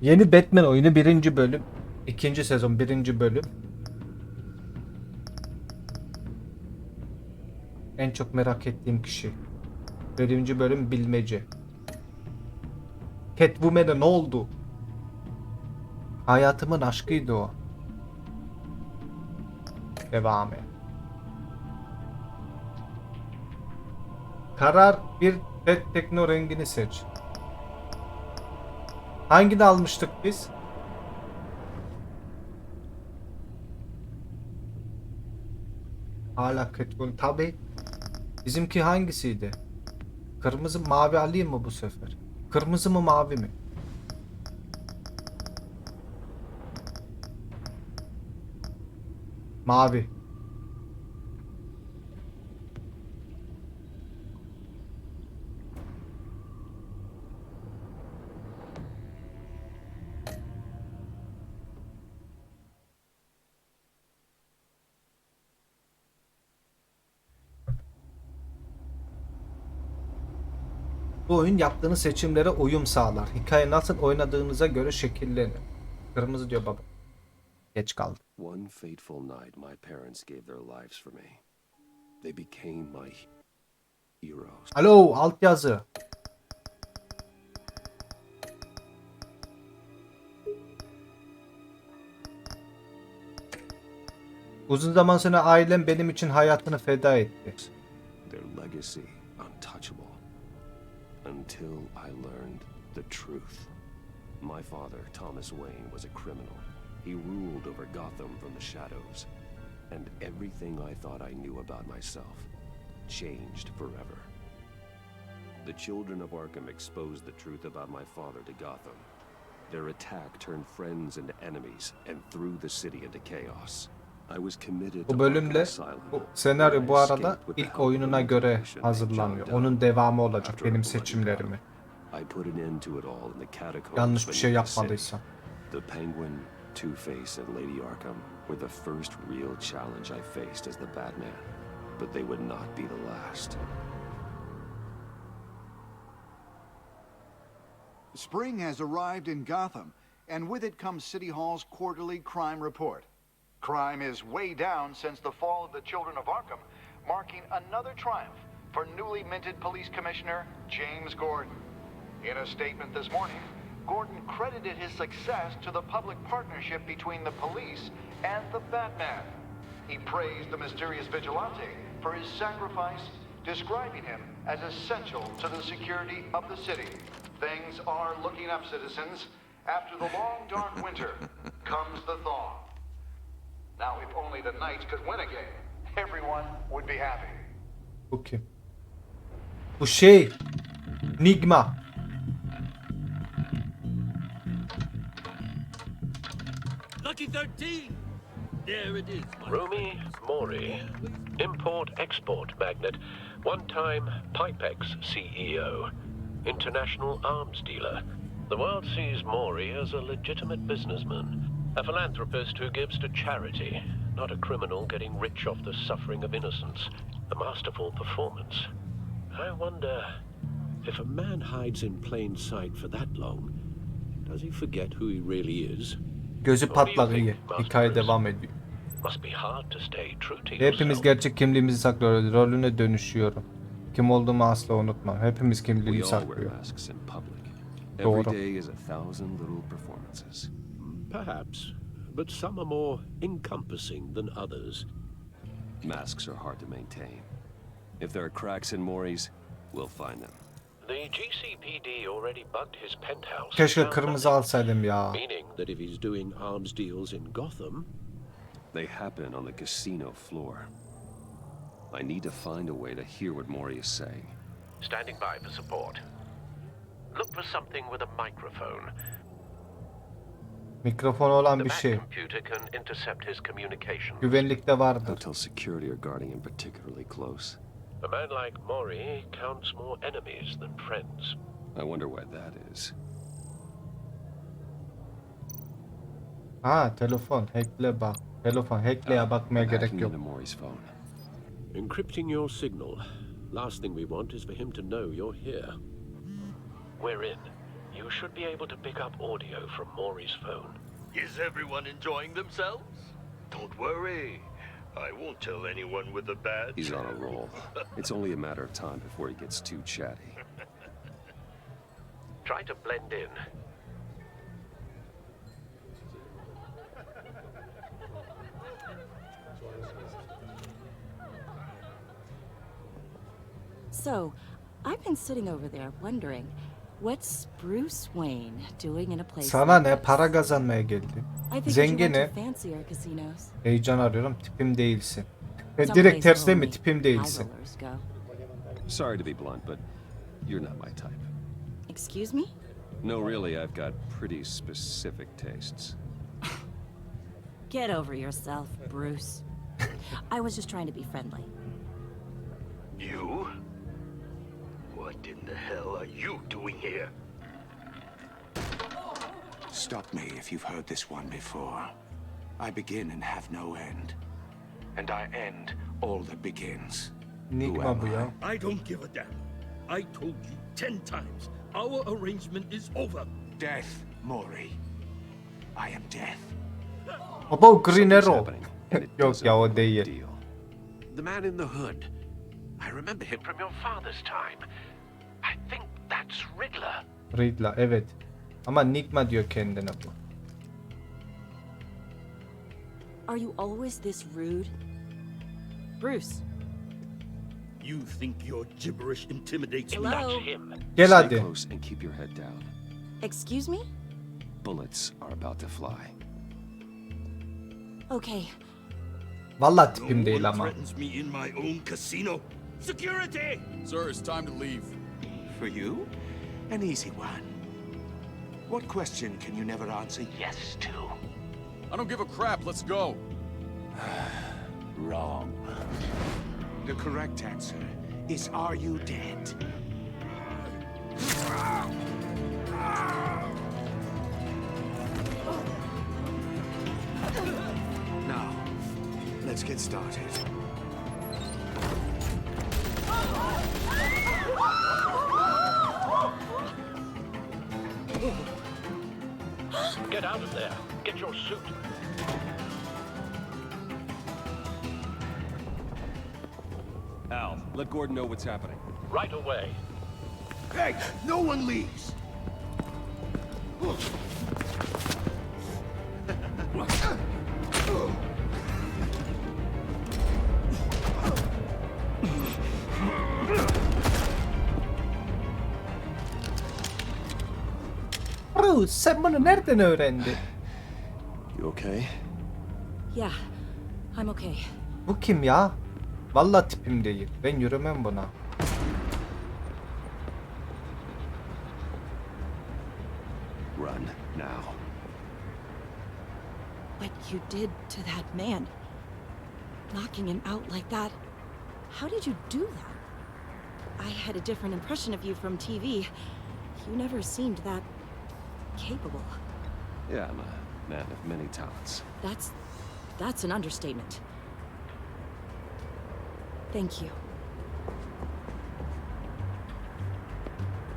Yeni Batman oyunu 1. bölüm. 2. sezon 1. bölüm. En çok merak ettiğim kişi. 1. bölüm bilmece. Catwoman'e ne oldu? Hayatımın aşkıydı o. Devam et. Karar bir tekno rengini seç. Hangini almıştık biz? Hala Catwoman tabi. Bizimki hangisiydi? Kırmızı mavi alayım mı bu sefer? Kırmızı mı mavi mi? Mavi. Bu oyun yaptığınız seçimlere uyum sağlar. Hikaye nasıl oynadığınıza göre şekillenir. Kırmızı diyor baba. Geç kaldım. One fateful night, my parents gave their lives for me. They became my heroes. Alo, altyazı. Uzun zaman sonra ailem benim için hayatını feda etti. Their legacy untouchable. Until I learned the truth. My father, Thomas Wayne, was a criminal. He ruled over Gotham from the shadows. And everything I thought I knew about myself changed forever. The children of Arkham exposed the truth about my father to Gotham. Their attack turned friends into enemies and threw the city into chaos. I was committed to Bu bölümle bu senaryo bu arada ilk oyununa göre hazırlanıyor. Onun devamı olacak benim seçimlerimi. Yanlış bir şey yapmadıysam. The Penguin, Two-Face and Lady Arkham were the first real challenge I faced as the Batman, but they would not be the last. Spring has arrived in Gotham, and with it comes City Hall's quarterly crime report. Crime is way down since the fall of the Children of Arkham, marking another triumph for newly minted Police Commissioner James Gordon. In a statement this morning, Gordon credited his success to the public partnership between the police and the Batman. He praised the mysterious vigilante for his sacrifice, describing him as essential to the security of the city. Things are looking up, citizens. After the long, dark winter comes the thaw. Now, if only the Knights could win again, everyone would be happy. Okay. Bu şey Nigma. Lucky 13. There it is. Rumi Mori, import-export magnate, one-time Pipex CEO, international arms dealer. The world sees Mori as a legitimate businessman, a philanthropist who gives to charity, not a criminal getting rich off the suffering of innocence. A masterful performance. I wonder, if a man hides in plain sight for that long, does he forget who he really is? Gözü patlak iyi. Hikaye devam ediyor. Must be hard to stay true to Hepimiz yourself. gerçek kimliğimizi saklıyoruz. Rolüne dönüşüyorum. Kim olduğumu asla unutmam. Hepimiz kimliğini We all wear saklıyor. masks in public. Doğru. Every day is a thousand little performances. Perhaps, but some are more encompassing than others. Masks are hard to maintain. If there are cracks in Mori's, we'll find them. The GCPD already bugged his penthouse. Keşke kırmızı alsaydım ya. Meaning That if he's doing arms deals in Gotham, They happen on the casino floor. I need to find a way to hear what Mori is saying. standing by for support. Look for something with a microphone. Mikrofon olan The bir Mac şey. computer can intercept his communication. Güvenlikte vardır. Hotel security are guarding him particularly close. A man like Mori counts more enemies than friends. I wonder why that is. Ha, telefon. Hackle bak. Telefon hackleye bakmaya gerek Hacking yok. into Mori's phone. encrypting your signal. Last thing we want is for him to know you're here. We're in. you should be able to pick up audio from Maury's phone. Is everyone enjoying themselves? Don't worry. I won't tell anyone with a badge. He's on a roll. It's only a matter of time before he gets too chatty. Try to blend in. So, I've been sitting over there wondering, what's Bruce Wayne doing in a place Sana like ne? this? Para kazanmaya geldim. I think you went to Zenginim. fancier casinos. Heyecan arıyorum. Tipim değilsin. Someplace Direkt ters where değil mi? only Tipim high değilsin. rollers go. Sorry to be blunt, but you're not my type. Excuse me? No, really, I've got pretty specific tastes. Get over yourself, Bruce. I was just trying to be friendly. You? What in the hell are you doing here? Stop me if you've heard this one before. I begin and have no end. And I end all that begins. Enigma bu ya. I don't give a damn. I told you 10 times. Our arrangement is over. Death, Maury. I am death. Baba o Green Something's Arrow. happening, and it Yok doesn't ya o look değil. ideal. The man in the hood. I remember him from your father's time. I think that's Riddler. Riddler evet. Ama Enigma diyor kendine bu. Are you always this rude? Bruce. You think your gibberish intimidates me? Hello? That's him. Gel Stay hadi. close and keep your head down. Excuse me? Bullets are about to fly. Okay. Vallahi No tipim değil one ama. threatens me in my own casino. Security! Sir, it's time to leave. For you, an easy one. What question can you never answer yes to? I don't give a crap. Let's go. Wrong. The correct answer is, are you dead? Now, let's get started. Get out of there. Get your suit. Al, let Gordon know what's happening. Right away. Hey, no one leaves! Bruce sen bunu nereden öğrendin? You okay? Yeah, I'm okay. Bu kim ya? Vallahi tipim değil. Ben yürümem buna. Run now. What you did to that man, knocking him out like that, how did you do that? I had a different impression of you from TV. You never seemed that capable. Yeah, I'm a man of many talents. That's an understatement. Thank you.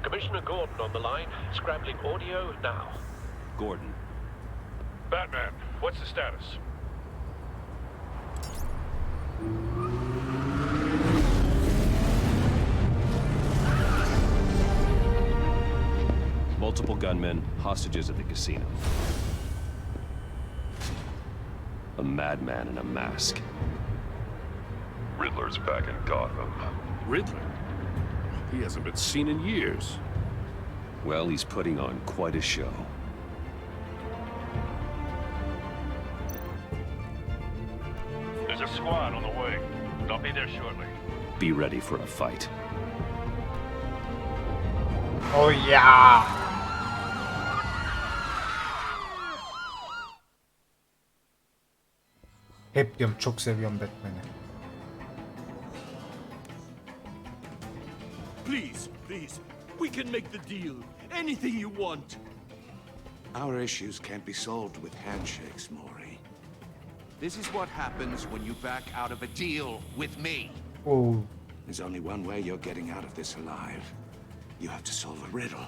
Commissioner Gordon on the line. Scrambling audio now. Gordon, Batman, what's the status? multiple gunmen, hostages at the casino. A madman in a mask. Riddler's back in Gotham. Riddler? He hasn't been seen in years. Well, he's putting on quite a show. There's a squad on the way. I'll be there shortly. Be ready for a fight. Oh yeah. Hep diyorum çok seviyorum Batman'i. Please, please, we can make the deal. Anything you want. Our issues can't be solved with handshakes, Maury. This is what happens when you back out of a deal with me. Oo. There's only one way you're getting out of this alive. You have to solve a riddle.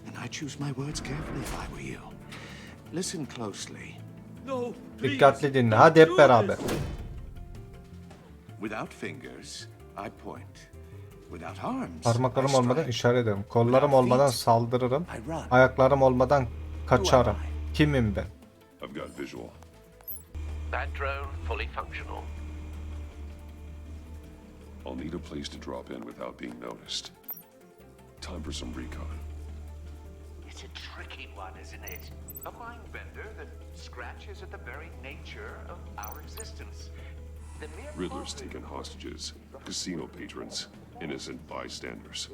And I choose my words carefully if I were you. Listen closely. No, Dikkatli dinle. Hadi hep beraber. Without fingers, I point. Without arms, Parmaklarım I olmadan strike. işaret ederim. Kollarım olmadan saldırırım. Ayaklarım olmadan kaçarım. Kimim ben? I've got visual. That drone fully functional. I'll need a place to drop in without being noticed. Time for some recon. It's a tricky one, isn't it? A mind bender that scratches at the very nature of our existence. The mere Riddler's taken hostages. Casino patrons. Innocent bystanders.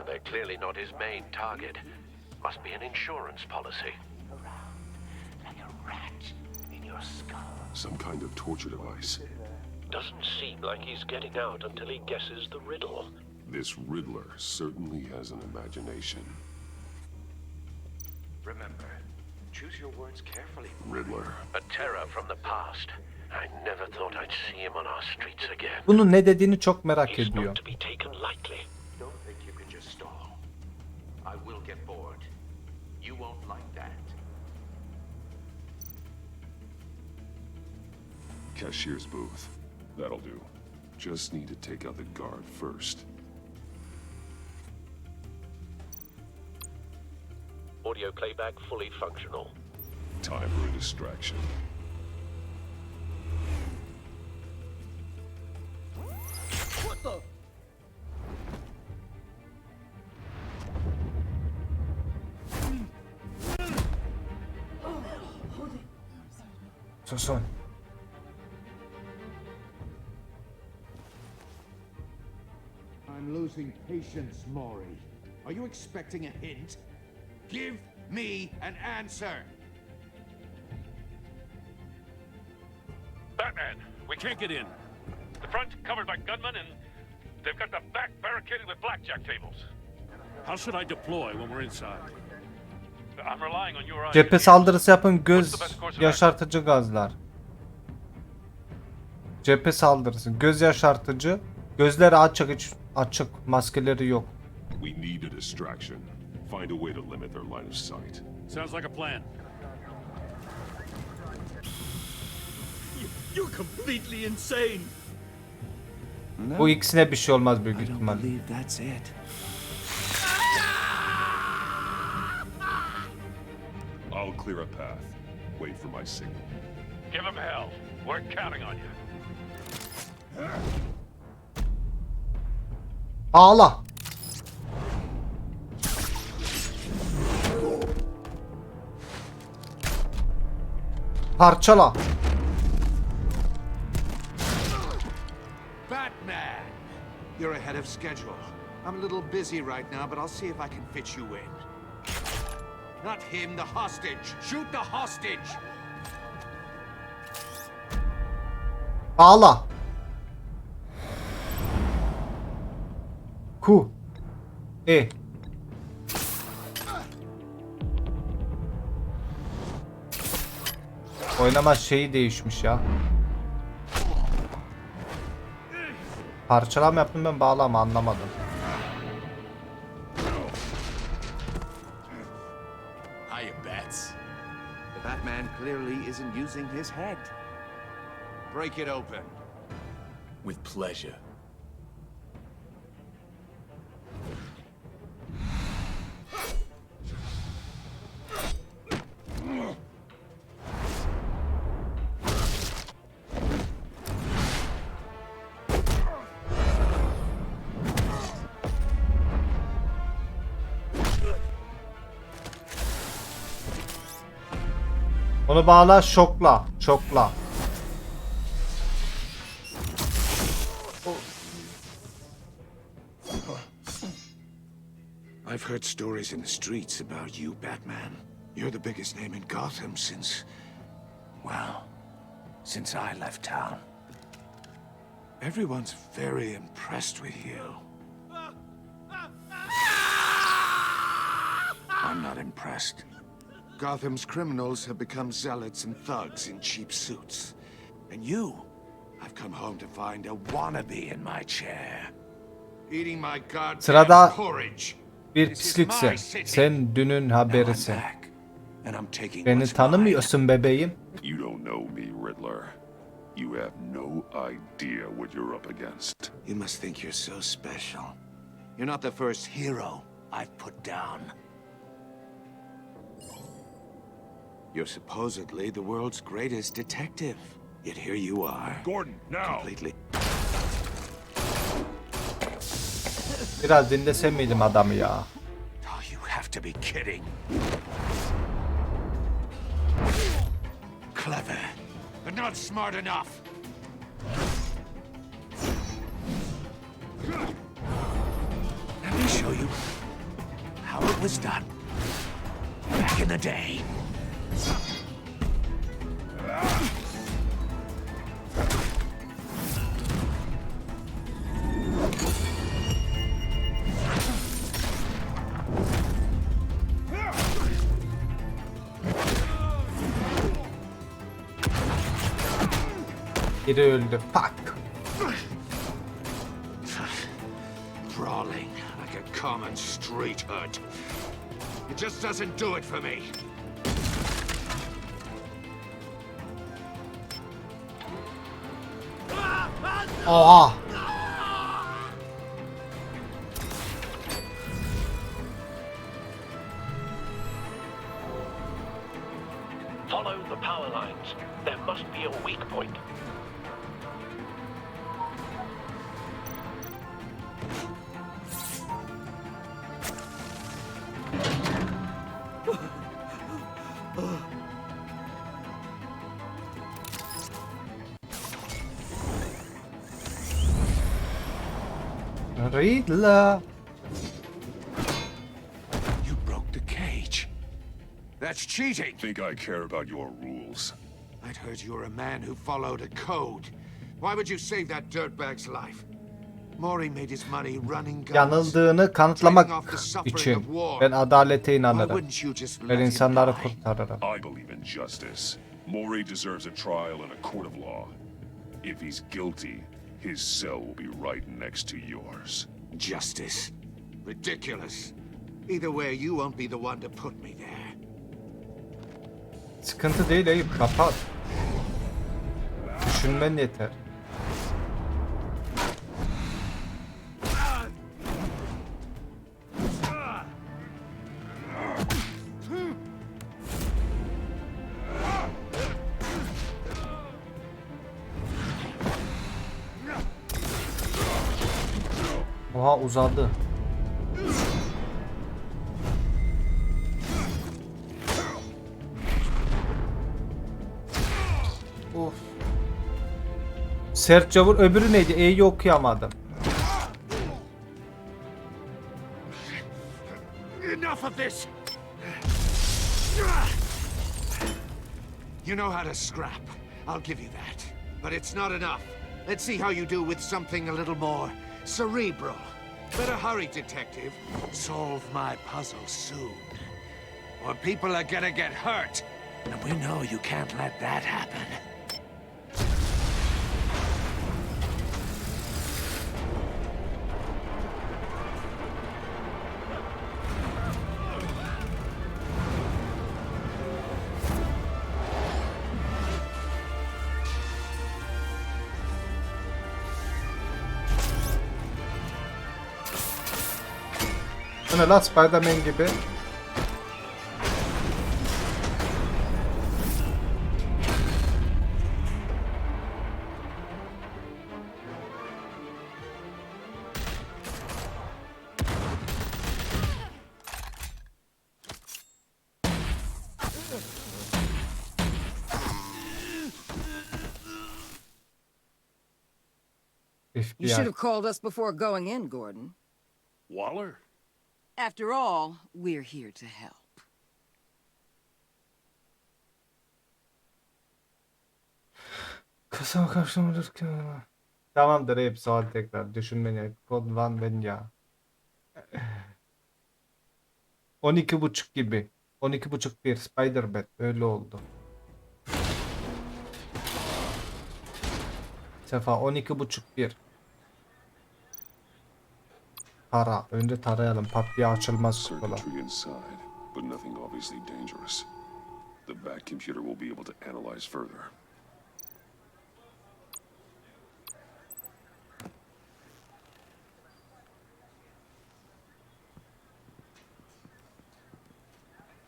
They're clearly not his main target. Must be an insurance policy. like a rat in your skull. Some kind of torture device. Doesn't seem like he's getting out until he guesses the riddle. This Riddler certainly has an imagination. Remember, choose your words carefully. Riddler. A terror from the past. I never thought I'd see him on our streets again. Bunun ne dediğini çok merak He's ediyor. not to be taken lightly. Don't think you can just stall. I will get bored. You won't like that. Cashier's booth. That'll do. Just need to take out the guard first. Audio playback fully functional. Time for a distraction. What the? Susun. I'm losing patience, Maury. Are you expecting a hint? Give me an answer. Batman, we can't get in. The front's covered by gunmen, and they've got the back barricaded with blackjack tables. How should I deploy when we're inside? I'm relying on your eyes. Cephe saldırısı yapın, göz yaşartıcı gazlar. Cephe saldırısı, göz yaşartıcı. Gözleri açık, hiç açık, maskeleri yok. We need a distraction. Find a way to limit their line of sight. Sounds like a plan. You're completely insane. Bu ikisine bir şey olmaz büyük I don't ihtimal. believe that's it. I'll clear a path. Wait for my signal. Give them hell. We're counting on you. Ağla. Parçala. Batman! You're ahead of schedule. I'm a little busy right now, but I'll see if I can fit you in. Not him, the hostage! Shoot the hostage! Ağla. Ku. Oynama şeyi değişmiş ya. Parçalama yaptım ben, bağlama anlamadım. Hiya, Bats. The Batman clearly isn't using his head. Break it open. With pleasure. Onu bağla, şokla, şokla. I've heard stories in the streets about you, Batman. You're the biggest name in Gotham since... well, since I left town. Everyone's very impressed with you. I'm not impressed. Gotham's criminals have become zealots and thugs in cheap suits. And you, I've come home to find a wannabe in my chair. Eating my goddamn Sırada porridge. bir pisliksin. Sen dünün haberisin. Beni tanımıyorsun bebeğim. You don't know me, Riddler. You have no idea what you're up against. You must think you're so special. You're not the first hero I've put down. You're supposedly the world's greatest detective. Yet here you are. Gordon, now! Completely. Biraz dinlesem miydim adamı ya? Oh, you have to be kidding. Clever, but not smart enough. Let me show you how it was done back in the day. Biri öldü. Pak. Brawling like a common street hood. It just doesn't do it for me. Oha. Follow the power lines. There must be a weak point. Riddler. You broke the cage. That's cheating. Think I care about your rules? I'd heard you were a man who followed a code. Why would you save that dirtbag's life? Maury made his money running guns. Yanıldığını kanıtlamak için ben adalete inanırım. Ben insanları kurtarırım. I believe in justice. Maury deserves a trial in a court of law. If he's guilty, his cell will be right next to yours. Justice. Ridiculous. Either way, you won't be the one to put me there. Sıkıntı değil Eyüp, kapat. Düşünmen yeter. Oha uzadı. Of. Sertçe vur. Öbürü neydi? E'yi okuyamadım. Enough of this. You know how to scrap. I'll give you that. But it's not enough. Let's see how you do with something a little more cerebral. Better hurry, detective. Solve my puzzle soon. Or people are gonna get hurt. And we know you can't let that happen. Bu ne lan, Spider-Man gibi. You should have called us before going in, Gordon. Waller? After all, we're here to help. Kısa karşılaştırırken. Tamamdır, hep sağ tekrar. Düşünmeni. Kod Van ben ya. 12.5 gibi. 12.5 bir Spider-Man. Öyle oldu. Sefa 12.5 bir. Tara. Önce tarayalım. Pat diye açılmaz kutular. Circuitry inside, but nothing obviously dangerous. The back computer will be able to analyze further.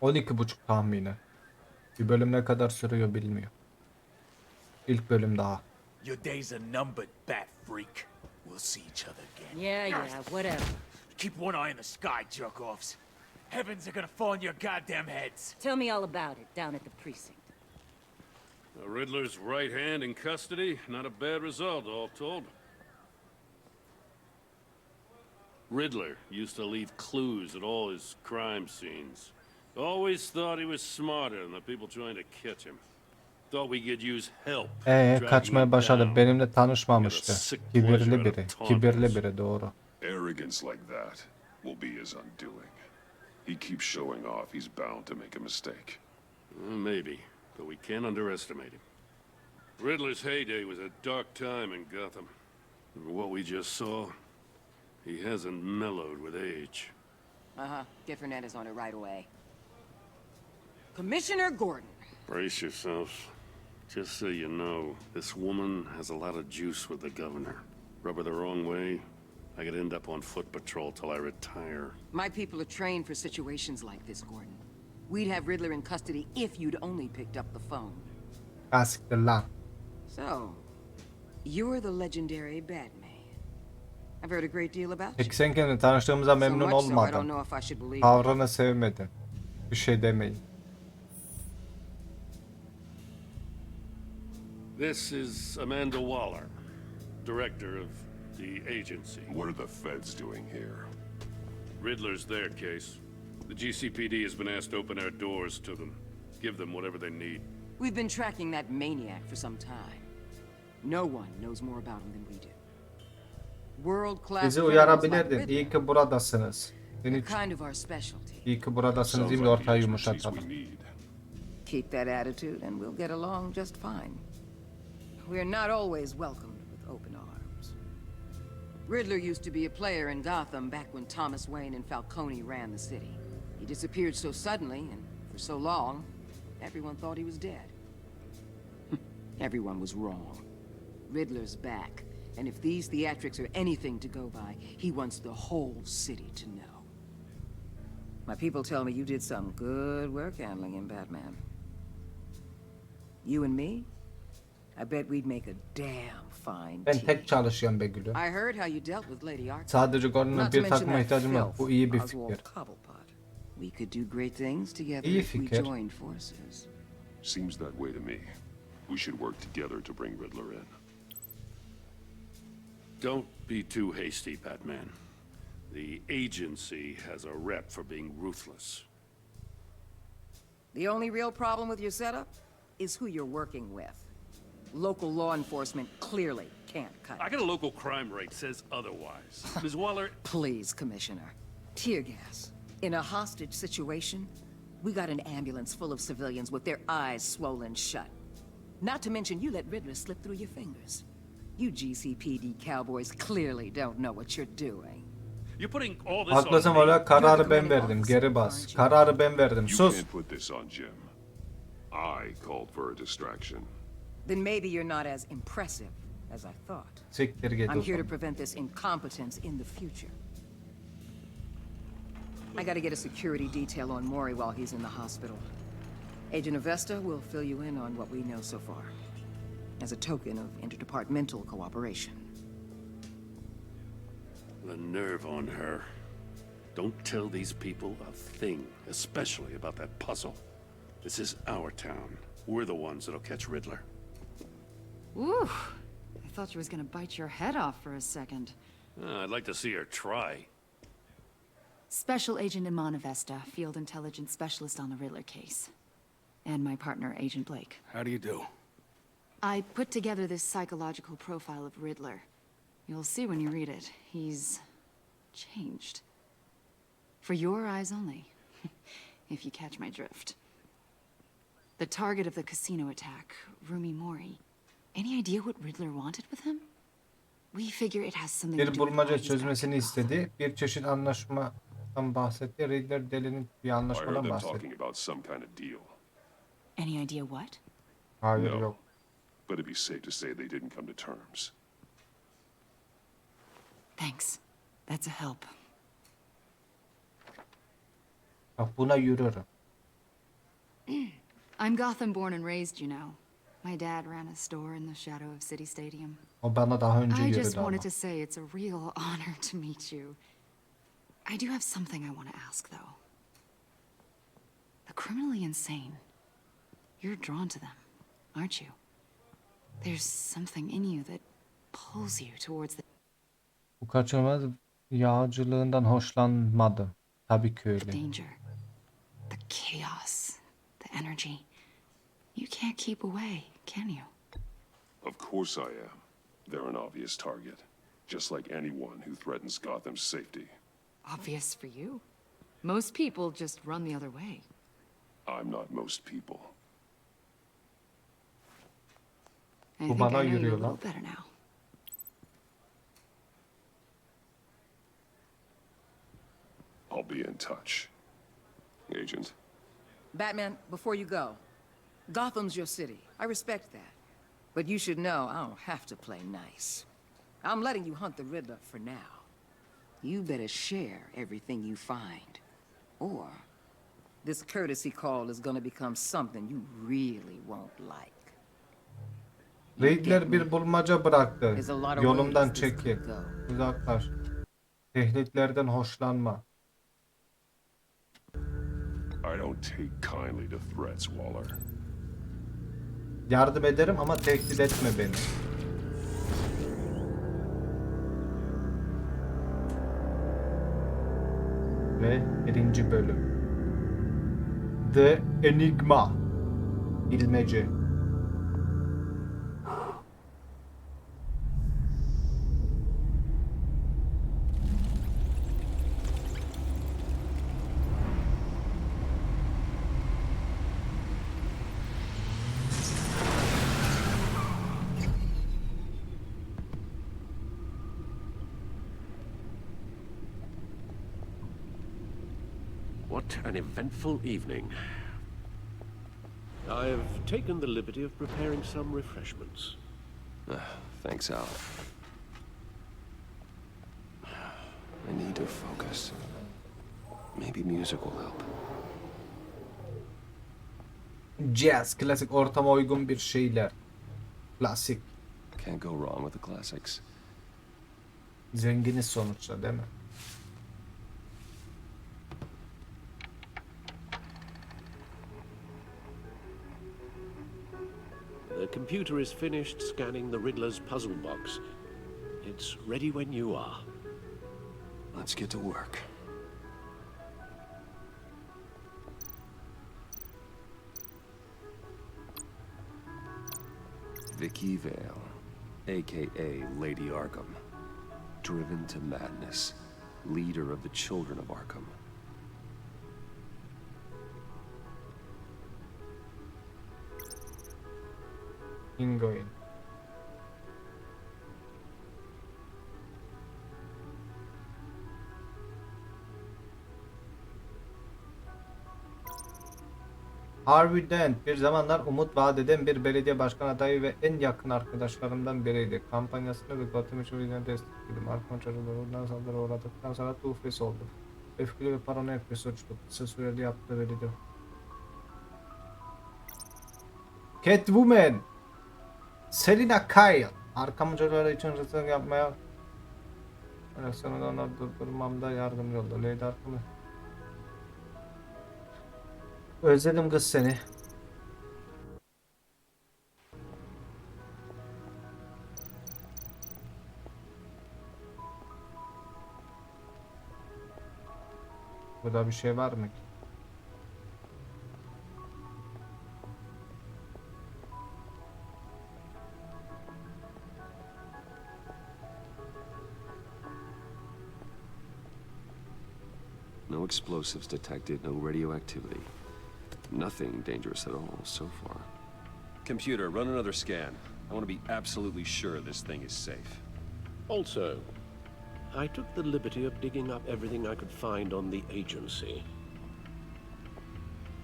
...12,5 tahmini. Bir bölüm ne kadar sürüyor bilmiyor. İlk bölüm daha. Your days are numbered, bat freak. We'll see each other again. Yeah, whatever. Keep one eye in the sky, jerk-offs. Heavens are gonna fall on your goddamn heads. Tell me all about it down at the precinct. Riddler's right hand in custody. Not a bad result, all told. Riddler used to leave clues at all his crime scenes. Always thought he was smarter than the people trying to catch him. Thought we could use help. Kaçmaya başladı. Benimle tanışmamıştı. Kibirli biri. Kibirli biri doğru. Arrogance like that will be his undoing. He keeps showing off, he's bound to make a mistake. Maybe, but we can't underestimate him. Riddler's heyday was a dark time in Gotham. What we just saw, he hasn't mellowed with age. Get Fernandez on it right away. Commissioner Gordon. Brace yourselves. Just so you know, this woman has a lot of juice with the governor. Rub her the wrong way, I could end up on foot patrol till I retire. My people are trained for situations like this, Gordon. We'd have Riddler in custody if you'd only picked up the phone. Asiktir lan. So, you're the legendary Batman. I've heard a great deal about you. Peki sen kendin tanıştığımıza memnun So much so, I don't olmadın. know if I should believe it. Tavrını sevmedin. Bir şey demeyin. This is Amanda Waller, director of the agency. What are the feds doing here? Riddler's their case. The GCPD has been asked to open our doors to them. Give them whatever they need. We've been tracking that maniac for some time. No one knows more about him than we do. World-class Bizi criminals like uyarabilirdin. Riddler. İyi ki buradasınız. They're kind of our specialty. İyi ki buradasınız Sounds değil mi? like the Ortayı expertise yumuşatalım. we need. Keep that attitude and we'll get along just fine. We're not always welcomed with open arms. Riddler used to be a player in Gotham back when Thomas Wayne and Falcone ran the city. He disappeared so suddenly and for so long, everyone thought he was dead. Everyone was wrong. Riddler's back, and if these theatrics are anything to go by, he wants the whole city to know. My people tell me you did some good work handling him, Batman. You and me? I bet we'd make a damn fine Ben team. tek çalışıyorum be gülüm. I heard how you dealt with Lady Arkham. Sadece Gordon'un Not to bir mention takıma that ihtiyacım yok. filth, Bu iyi bir Oswald fikir. Cobblepot. We could do great things together İyi if we fikir. joined forces. Seems that way to me. We should work together to bring Riddler in. Don't be too hasty, Batman. The agency has a rep for being ruthless. The only real problem with your setup is who you're working with. Local law enforcement clearly can't cut I it. got a local crime rate says otherwise. Ms. Waller, Please, Commissioner. Tear gas. In a hostage situation, we got an ambulance full of civilians with their eyes swollen shut. Not to mention you let Riddler slip through your fingers. You GCPD cowboys clearly don't know what you're doing. you're putting all this Haklısın on me. valla, kararı ben verdim. Geri bas. Kararı ben verdim. You Sus. can't put this on Jim. I called for a distraction. Then maybe you're not as impressive as I thought. Siktir git o I'm here to zaman. prevent this incompetence in the future. I gotta get a security detail on Maury while he's in the hospital. Agent Avesta will fill you in on what we know so far, as a token of interdepartmental cooperation. The nerve on her. Don't tell these people a thing, especially about that puzzle. This is our town. We're the ones that'll catch Riddler. Ooh, I thought you was gonna bite your head off for a second. I'd like to see her try. Special Agent Iman Avesta, Field Intelligence Specialist on the Riddler case. And my partner, Agent Blake. How do you do? I put together this psychological profile of Riddler. You'll see when you read it. He's changed. For your eyes only, if you catch my drift. The target of the casino attack, Rumi Mori. Any idea what Riddler wanted with him? We figure it has something to Bir do with bulmaca why he's back çözmesini in Gotham. istedi. Bir çeşit anlaşmadan bahsetti. Riddler delinin bir I heard anlaşmadan them bahsetti. talking about some kind of deal. Any idea what? Hayır No, yok. but it'd be safe to say they didn't come to terms. Thanks. That's a help. Bak buna yürürüm. I'm Gotham born and raised, you know. My dad ran a store in the shadow of City Stadium. O bana daha önce I yürüdü just ama. wanted to say it's a real honor to meet you. I do have something I want to ask, though. The criminally insane. You're drawn to them, aren't you? There's something in you that pulls you towards the Bu kaçınılmaz yağcılığından hoşlanmadım. Tabii ki öyle. danger, the chaos, the energy. You can't keep away, can you? Of course I am. They're an obvious target. Just like anyone who threatens Gotham's safety. Obvious for you. Most people just run the other way. I'm not most people. I Bu think bana I know you a yürüyor lan. little better now. I'll be in touch. Agent. Batman, before you go, Gotham's your city. I respect that. But you should know I don't have to play nice. I'm letting you hunt the Riddler for now. You better share everything you find. Or this courtesy call is gonna become something you really won't like. Riddler bir bulmaca bıraktı. There's a lot of Yolumdan ways this çekil. could go. Uzaklaş. Tehditlerden hoşlanma. I don't take kindly to threats, Waller. Yardım ederim ama tehdit etme beni. Ve 1. bölüm. The Enigma. Bilmece. What an eventful evening. I've taken the liberty of preparing some refreshments. Thanks, Al. I need to focus. Maybe music will help. Jazz, klasik ortama uygun bir şeyler. Klasik. Can't go wrong with the classics. Zenginiz sonuçta değil mi? The computer is finished scanning the Riddler's puzzle box. It's ready when you are. Let's get to work. Vicky Vale, aka Lady Arkham. Driven to madness. Leader of the children of Arkham. Ingoin. Harvey Dent bir zamanlar umut vaat eden bir belediye başkan adayı ve en yakın arkadaşlarımdan biriydi. Kampanyasını ve Gotham Şehri'ni destekledim. Arkham çocuklarından saldırı uğradıktan sonra Two-Face oldu. Öfkeli ve paranoyak bir suçlu. Kısa süreli yaptığı belirdi. Catwoman. Selina Kyle. Arkam çocukları için rızık yapmaya reaksiyonu onları durdurmamda yardımcı oldu. Lady Arkham'ı. Özledim kız seni. Burada bir şey var mı ki? No explosives detected, no radioactivity. Nothing dangerous at all so far. Computer, run another scan. I want to be absolutely sure this thing is safe. Also, I took the liberty of digging up everything I could find on the agency.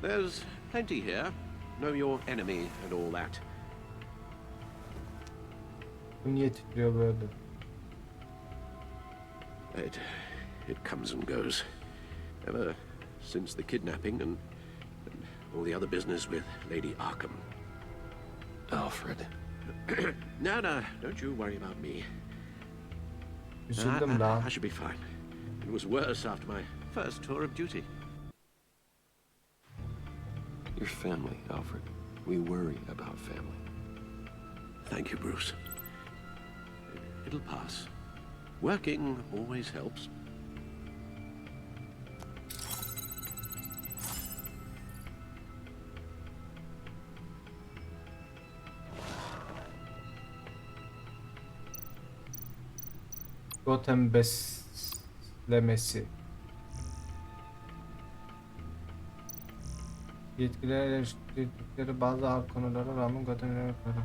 There's plenty here. Know your enemy and all that. Bu niye titriyor böyle? It comes and goes. Ever since the kidnapping and all the other business with Lady Arkham. Alfred. No, don't you worry about me. Üzüldüm lan. I should be fine. It was worse after my first tour of duty. Your family, Alfred. We worry about family. Thank you, Bruce. It'll pass. Working always helps. Gotham beslemesi. Yetkililer eleştirdikleri bazı ağır konulara rağmen Gotham'ın yönetmeni.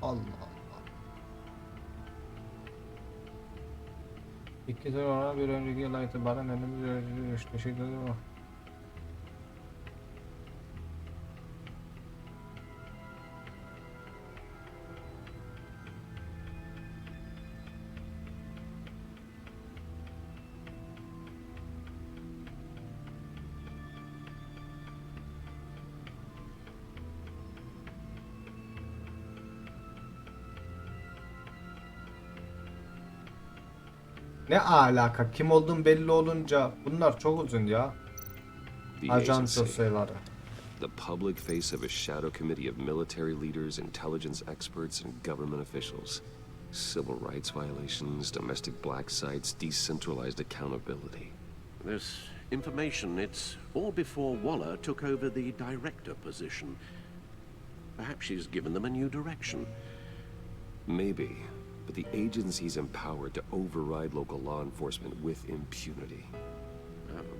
Allah Allah. İki sonra bir önceki yıla itibaren önümüz teşekkür ederim. Ne alaka? Kim olduğun belli olunca bunlar çok uzun ya. The Ajan agency. dosyaları. The public face of a shadow committee of military leaders, intelligence experts, and government officials. Civil rights violations, domestic black sites, decentralized accountability. This information, it's all before Waller took over the director position. Perhaps she's given them a new direction. Maybe, but the agency's empowered to override local law enforcement with impunity.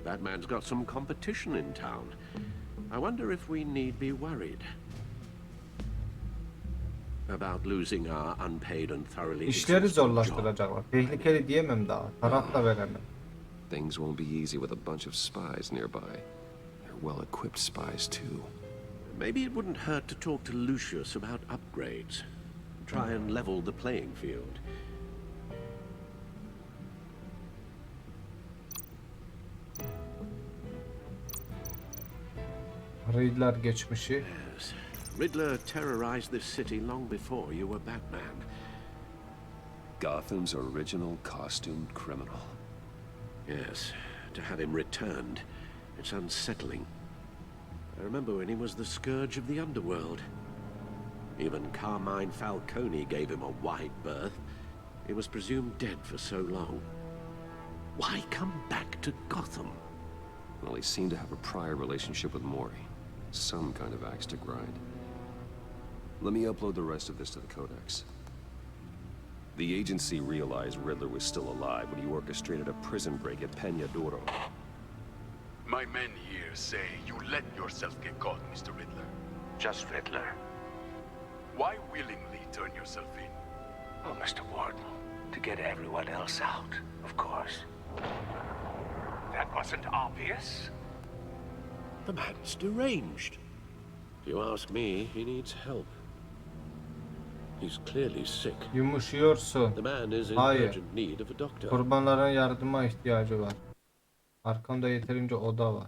That man's got some competition in town. I wonder if we need be worried about losing our unpaid and thoroughly İşleri exhausted job. zorlaştıracaklar. Tehlikeli diyemem daha. Taraf da veremem. Things won't be easy with a bunch of spies nearby. They're well-equipped spies, too. Maybe it wouldn't hurt to talk to Lucius about upgrades. Try and level the playing field. Riddler geçmişi. Yes. Riddler terrorized this city long before you were Batman. Gotham's original costumed criminal. Yes, to have him returned, it's unsettling. I remember when he was the scourge of the underworld. Even Carmine Falcone gave him a wide berth. He was presumed dead for so long. Why come back to Gotham? Well, he seemed to have a prior relationship with Mori. Some kind of axe to grind. Let me upload the rest of this to the Codex. The agency realized Riddler was still alive when he orchestrated a prison break at Peña Duro. My men here say you let yourself get caught, Mr. Riddler. Just Riddler. Why willingly turn yourself in? Oh, Mr. Warden, to get everyone else out, of course. That wasn't obvious. The man's deranged. If you ask me, he needs help. He's clearly sick. Yumuşuyorsun. The man is in Hayır. urgent need of a doctor. Kurbanların yardıma ihtiyacı var. Arkamda yeterince oda var.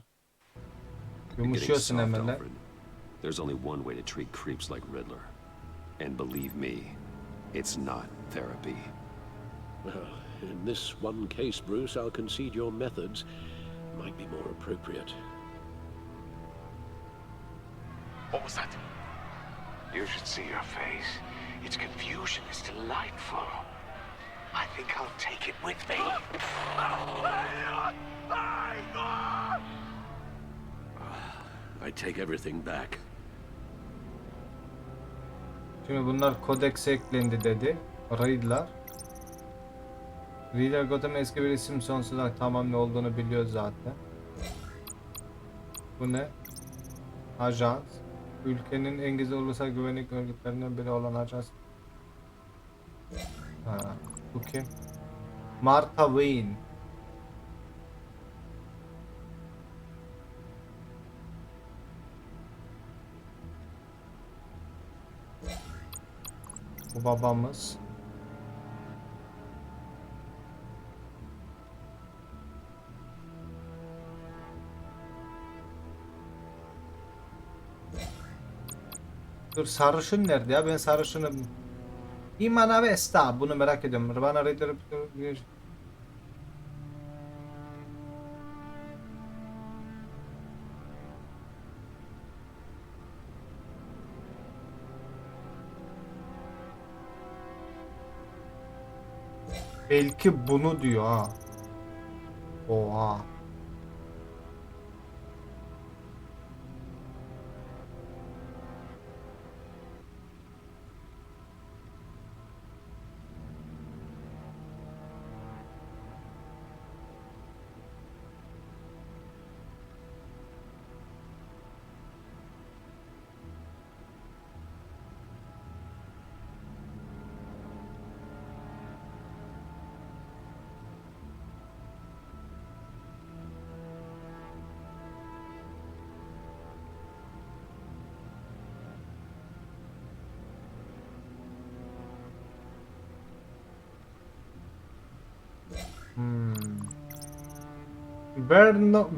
Yumuşuyorsun hemen lan. There's only one way to treat creeps like Riddler. And believe me, it's not therapy. Well, in this one case, Bruce, I'll concede your methods might be more appropriate. What was that? You should see your face. Its confusion is delightful. I think I'll take it with me. I take everything back. Şimdi bunlar kodekse eklendi dedi. Riddler. Riddler Gotham'ın eski bir isim sonsuza tamam ne olduğunu biliyor zaten. Bu ne? Ajans. Ülkenin en gizli ulusal güvenlik örgütlerinden biri olan ajans. Ha, bu kim? Martha Wayne. Bu babamız. Dur, sarışın nerede ya? Ben sarışını... İmana Vesta. Bunu merak ediyorum. Bana Riddler... Belki bunu diyor ha. Oha.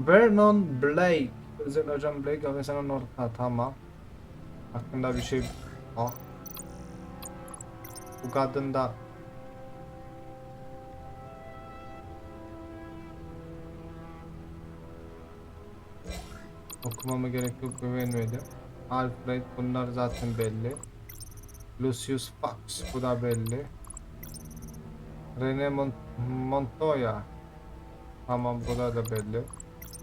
Vernon Blake. Özel Ajan Blake Avesan'ın ortağı. Tamam. Hakkında bir şey... Ah. Bu kadın da... Okumama gerek yok, güvenmedim. Alfred, bunlar zaten belli. Lucius Fox, bu da belli. Rene Montoya. Tamam, bu da belli.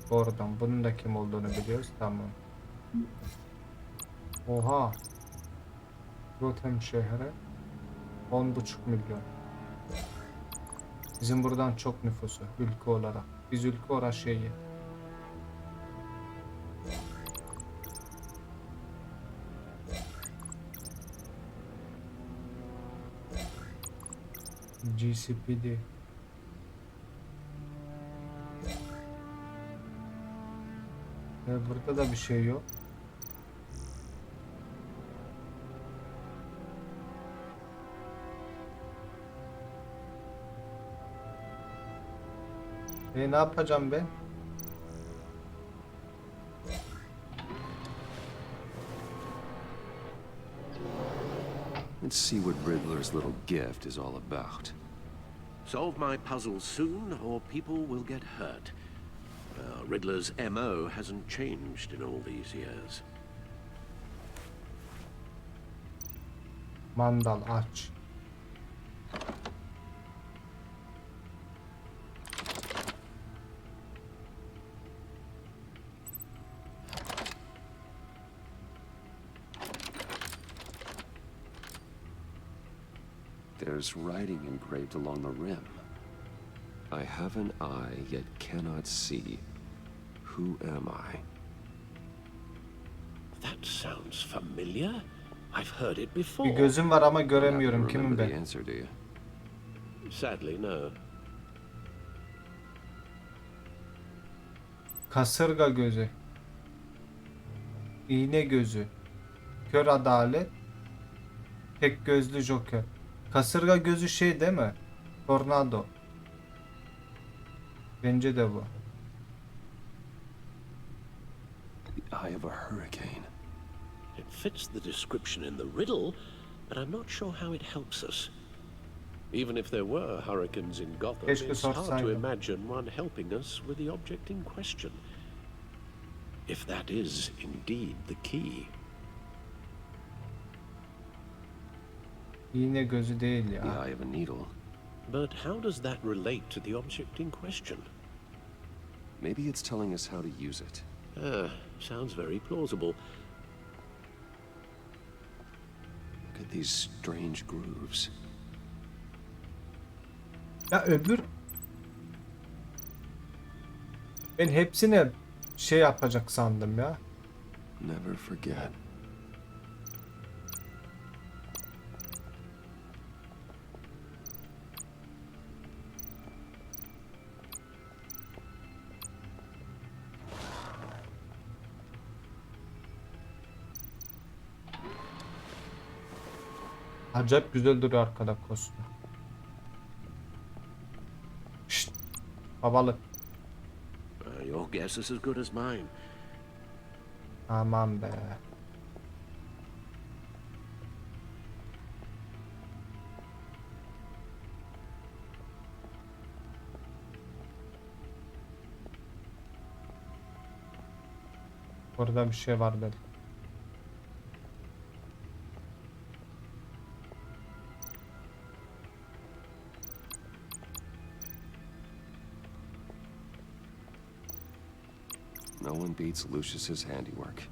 Oradan bunun da kim olduğunu biliyoruz. Tamam. Oha. Gotham Şehri 10,5 milyon. Bizim buradan çok nüfusu ülke olarak. Biz ülke olarak şeyi. GCPD. Burada da bir şey yok. Ne yapacağım ben? Let's see what Riddler's little gift is all about. Solve my puzzle soon, or people will get hurt. Riddler's MO hasn't changed in all these years. Mandal aç. There's writing engraved along the rim. I have an eye, yet cannot see. Who am I? That sounds familiar. I've heard it before. Bir gözüm var ama göremiyorum. Kimim The ben? answer, do you? Sadly, no. Kasırga gözü. İğne gözü. Kör adalet. Tek gözlü Joker. Kasırga gözü şey değil mi? Tornado. Bence de bu. The eye of a hurricane. It fits the description in the riddle, but I'm not sure how it helps us. Even if there were hurricanes in Gotham, it's hard to imagine one helping us with the object in question. If that is indeed the key. İğne gözü değil ya. The eye of a needle. But how does that relate to the object in question? Maybe it's telling us how to use it. Sounds very plausible. Look at these strange grooves. Ya öbür... Ben hepsine şey yapacak sandım ya. Never forget. Acayip güzel duruyor arkada kostüm. Şşt. Havalı. Your guess is as good as mine. Aman be. Orada bir şey var belki. No one beats Lucius's handiwork.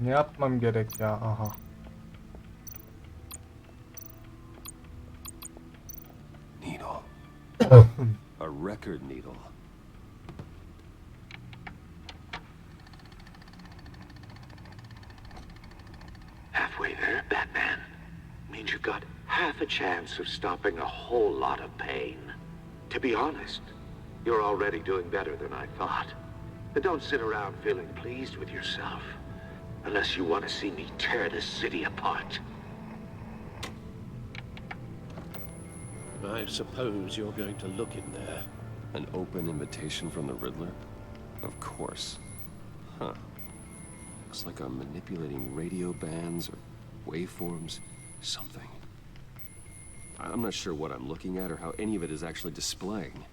Ne yapmam gerek ya? Aha. Needle. A record needle. Halfway there, Batman. Means you've got half a chance of stopping a whole lot of pain. To be honest, you're already doing better than I thought. But don't sit around feeling pleased with yourself. Unless you want to see me tear this city apart. I suppose you're going to look in there. An open invitation from the Riddler? Of course. Huh. Looks like I'm manipulating radio bands or waveforms. Something. I'm not sure what I'm looking at or how any of it is actually displaying.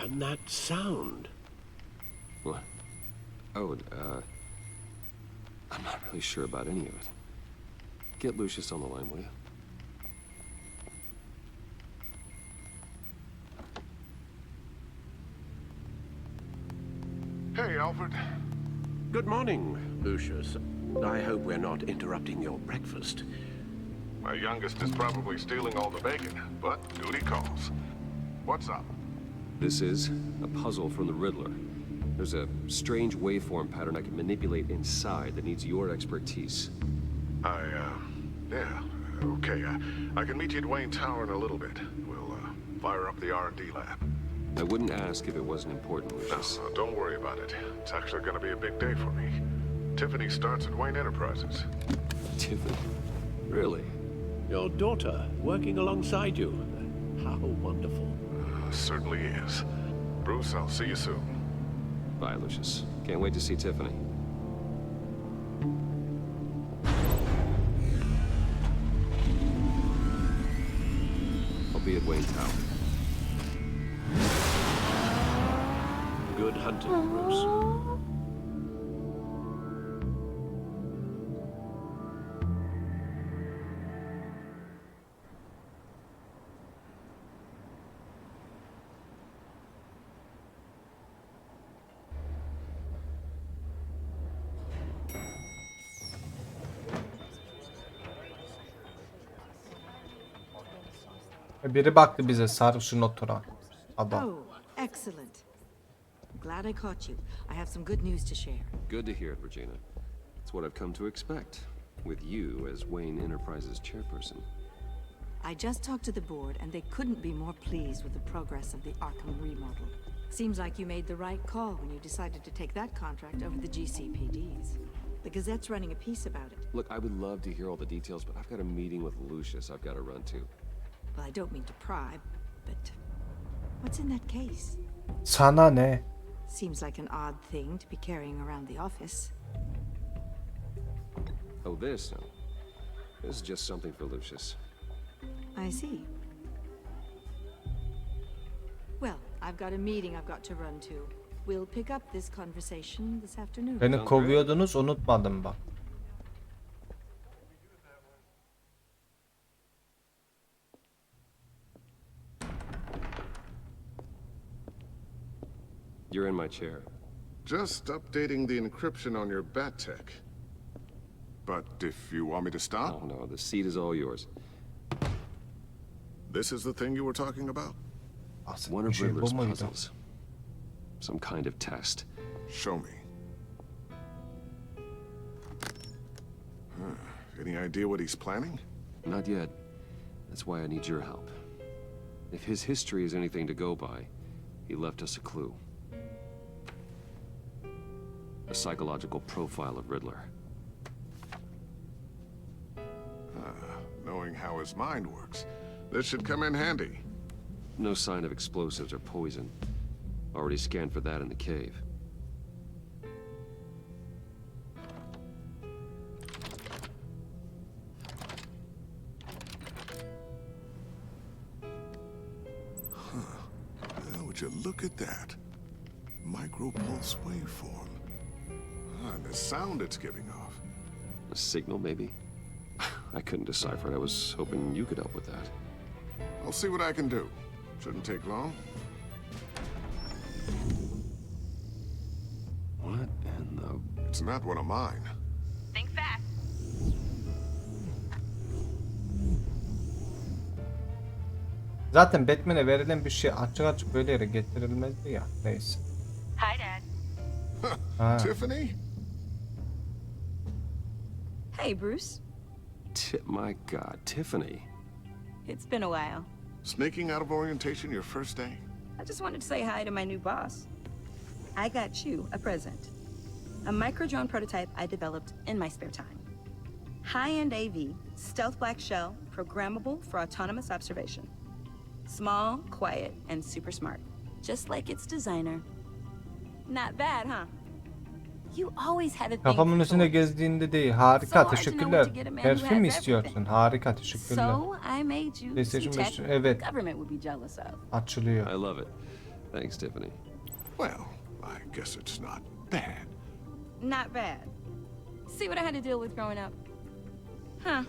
And that sound. What? Oh, I'm not really sure about any of it. Get Lucius on the line, will you? Hey, Alfred. Good morning, Lucius. I hope we're not interrupting your breakfast. My youngest is probably stealing all the bacon, but duty calls. What's up? This is a puzzle from the Riddler. There's a strange waveform pattern I can manipulate inside that needs your expertise. Yeah, okay. I can meet you at Wayne Tower in a little bit. We'll, fire up the R&D lab. I wouldn't ask if it wasn't important, Lucius. No, don't worry about it. It's actually gonna be a big day for me. Tiffany starts at Wayne Enterprises. Tiffany? Really? Your daughter working alongside you. How wonderful. Certainly is. Bruce, I'll see you soon. Bye, Lucius. Can't wait to see Tiffany. I'll be at Wayne Tower. Good hunting, Bruce. Biri baktı bize sarışın oturan adam. Oh, excellent. Glad I caught you. I have some good news to share. Good to hear it, Regina. It's what I've come to expect, with you as Wayne Enterprises chairperson. I just talked to the board, and they couldn't be more pleased with the progress of the Arkham remodel. Seems like you made the right call when you decided to take that contract over the GCPD's. The Gazette's running a piece about it. Look, I would love to hear all the details, but I've got a meeting with Lucius I've got to run to. Well, I don't mean to pry, but what's in that case? Sana ne? Seems like an odd thing to be carrying around the office. Oh, this? No. This is just something for Lucius. I see. Well, I've got a meeting I've got to run to. We'll pick up this conversation this afternoon. Beni kovuyordunuz, unutmadım bak. You're in my chair. Just updating the encryption on your bat tech. But if you want me to stop? Oh, no, the seat is all yours. This is the thing you were talking about? One of Riddler's puzzles. Some kind of test. Show me. Any idea what he's planning? Not yet. That's why I need your help. If his history is anything to go by, he left us a clue. A psychological profile of Riddler. Knowing how his mind works, this should come in handy. No sign of explosives or poison. Already scanned for that in the cave. Well, would you look at that? Micropulse waveform. And the sound it's giving off. A signal, maybe? I couldn't decipher it. I was hoping you could help with that. I'll see what I can do. Shouldn't take long. What in the... It's not one of mine. Think fast. Zaten Batman'e verilen bir şey açık açık böyle yere getirilmezdi ya. Neyse. Hi, Dad. Tiffany? Hey, Bruce. My God, Tiffany. It's been a while. Sneaking out of orientation your first day? I just wanted to say hi to my new boss. I got you a present. A micro-drone prototype I developed in my spare time. High-end AV, stealth black shell, programmable for autonomous observation. Small, quiet, and super smart. Just like its designer. Not bad, huh? You always had a thing Kafamın for üstünde toys. gezdiğinde değil. Harika, So hard to know what to teşekkürler. get a man Her who film mi has istiyorsun? Harika, teşekkürler. So I made you some PlayStation tech 5, evet. the government would be jealous of. Açılıyor. I love it. Thanks, Tiffany. Well, I guess it's not bad. Not bad. See what I had to deal with growing up? Huh.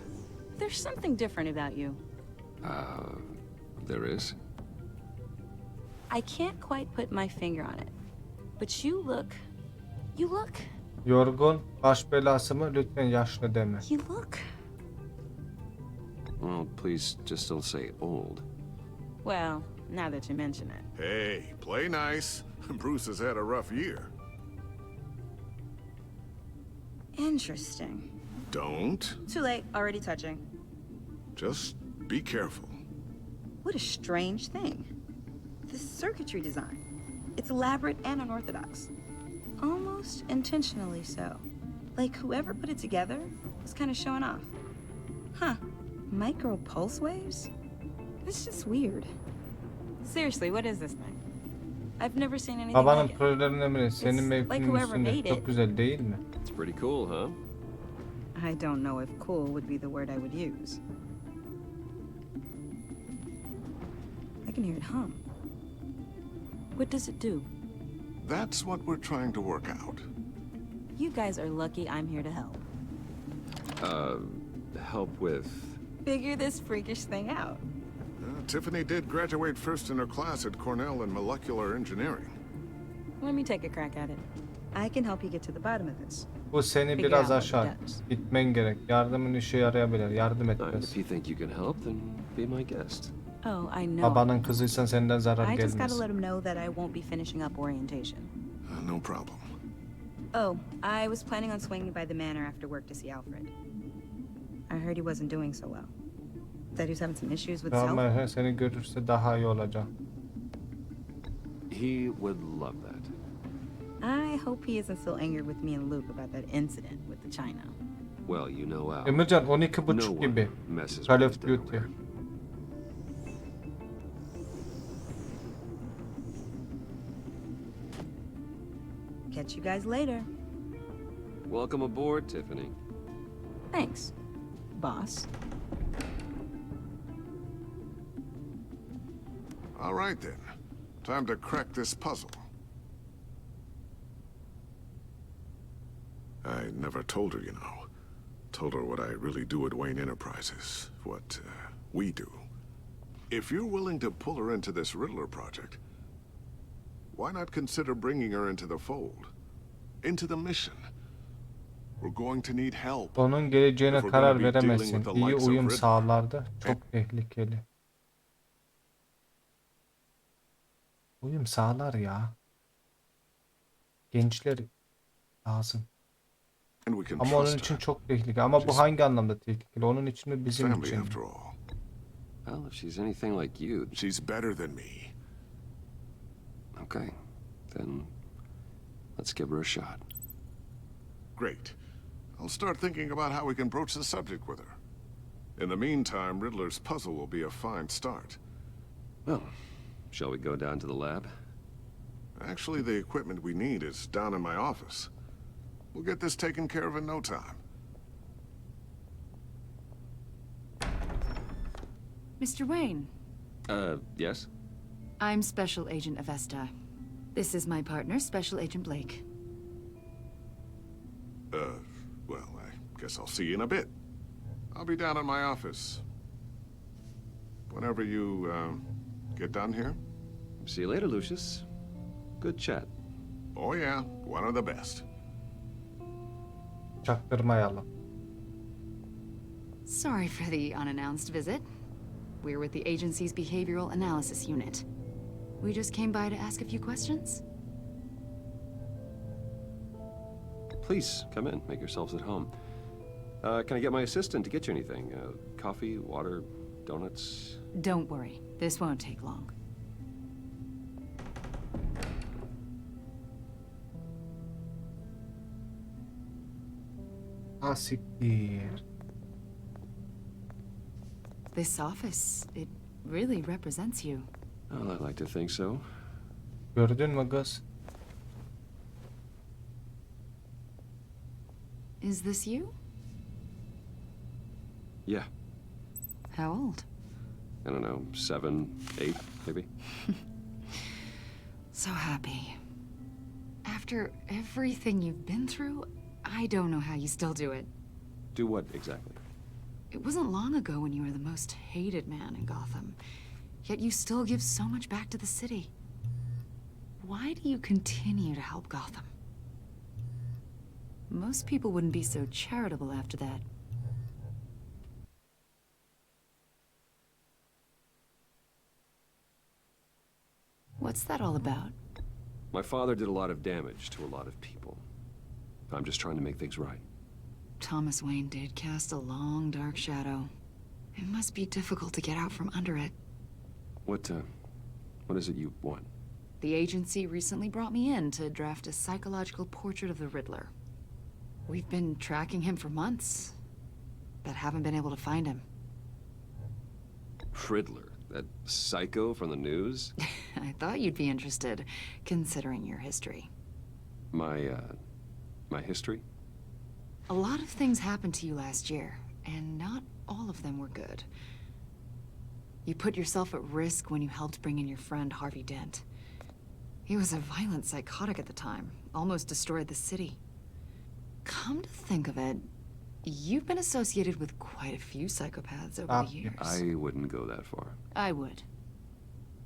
There's something different about you. There is? I can't quite put my finger on it. But you look... Yorgun, baş belası mı? Lütfen yaşlı deme. You look... Well, please just don't say old. Well, now that you mention it. Hey, play nice. Bruce has had a rough year. Interesting. Don't. Too late, already touching. Just be careful. What a strange thing. The circuitry design. It's elaborate and unorthodox. Almost intentionally so. Like whoever put it together was kind of showing off. Huh. Micro pulse waves? It's just weird. Seriously, what is this thing? I've never seen anything Babanın like it. projelerinden biri. Senin It's like mevkinin whoever üstünde. made Çok it. güzel değil mi? It's pretty cool, huh? I don't know if cool would be the word I would use. I can hear it hum. What does it do? That's what we're trying to work out. You guys are lucky I'm here to help. Help with... Figure this freakish thing out. Tiffany did graduate first in her class at Cornell in molecular engineering. Let me take a crack at it. I can help you get to the bottom of this. Bu seni Figure biraz out what aşar. it does. Gitmen gerek. Yardımın işe yarayabilir. Yardım et If biraz. you think you can help, then be my guest. Oh, I know. Babanın kızıysan senden zarar I just gotta gelmez. let him know that I won't be finishing up orientation. No problem. Oh, I was planning on swinging by the manor after work to see Alfred. I heard he wasn't doing so well. That he was having some issues with his health. Ama seni görürse daha iyi olacak. He would love that. I I hope he isn't still angry with me and Luke about that incident with the China. Well, you know Al. Emircan No 12.5 one gibi. messes Call with of his Duty. dinnerware. Catch you guys later. Welcome aboard, Tiffany. Thanks, boss. All right then. Time to crack this puzzle. I never told her, you know. Told her what I really do at Wayne Enterprises. What we do. If you're willing to pull her into this Riddler project, why not consider bringing her into the fold? Into the mission? We're going to need help. Onun geleceğine If we're karar gonna be dealing veremezsin. with the İyi likes of uyum Riddler. sağlardı. Çok tehlikeli. Uyum sağlar ya. Gençler lazım. And we can Ama onun trust için her. çok tehlikeli. Ama bu hangi anlamda tehlikeli? Onun için mi bizim Family için mi? after all. Well, if she's anything like you... She's better than me. Okay. Then let's give her a shot. Great. I'll start thinking about how we can broach the subject with her. In the meantime, Riddler's puzzle will be a fine start. Well, shall we go down to the lab? Actually, the equipment we need is down in my office. We'll get this taken care of in no time. Mr. Wayne, Yes? I'm Special Agent Avesta. This is my partner, Special Agent Blake. Well, I guess I'll see you in a bit. I'll be down in my office. Whenever you, get done here. See you later, Lucius. Good chat. Oh yeah, one of the best. Çaktırmayalım. Sorry for the unannounced visit. We're with the agency's behavioral analysis unit. We just came by to ask a few questions. Please, come in. Make yourselves at home. Can I get my assistant to get you anything? Coffee, water, donuts? Don't worry, this won't take long. Asiktir. This office, it really represents you. Well, I'd like to think so. Gördün mü kız? Is this you? Yeah. How old? I don't know, 7, 8, maybe? So happy. After everything you've been through, I don't know how you still do it. Do what, exactly? It wasn't long ago when you were the most hated man in Gotham, yet you still give so much back to the city. Why do you continue to help Gotham? Most people wouldn't be so charitable after that. What's that all about? My father did a lot of damage to a lot of people. I'm just trying to make things right. Thomas Wayne did cast a long, dark shadow. It must be difficult to get out from under it. What is it you want? The agency recently brought me in to draft a psychological portrait of the Riddler. We've been tracking him for months, but haven't been able to find him. Riddler? That psycho from the news? I thought you'd be interested, considering your history. My history? A lot of things happened to you last year, and not all of them were good. You put yourself at risk when you helped bring in your friend Harvey Dent. He was a violent psychotic at the time, almost destroyed the city. Come to think of it, you've been associated with quite a few psychopaths over the years. I wouldn't go that far. I would.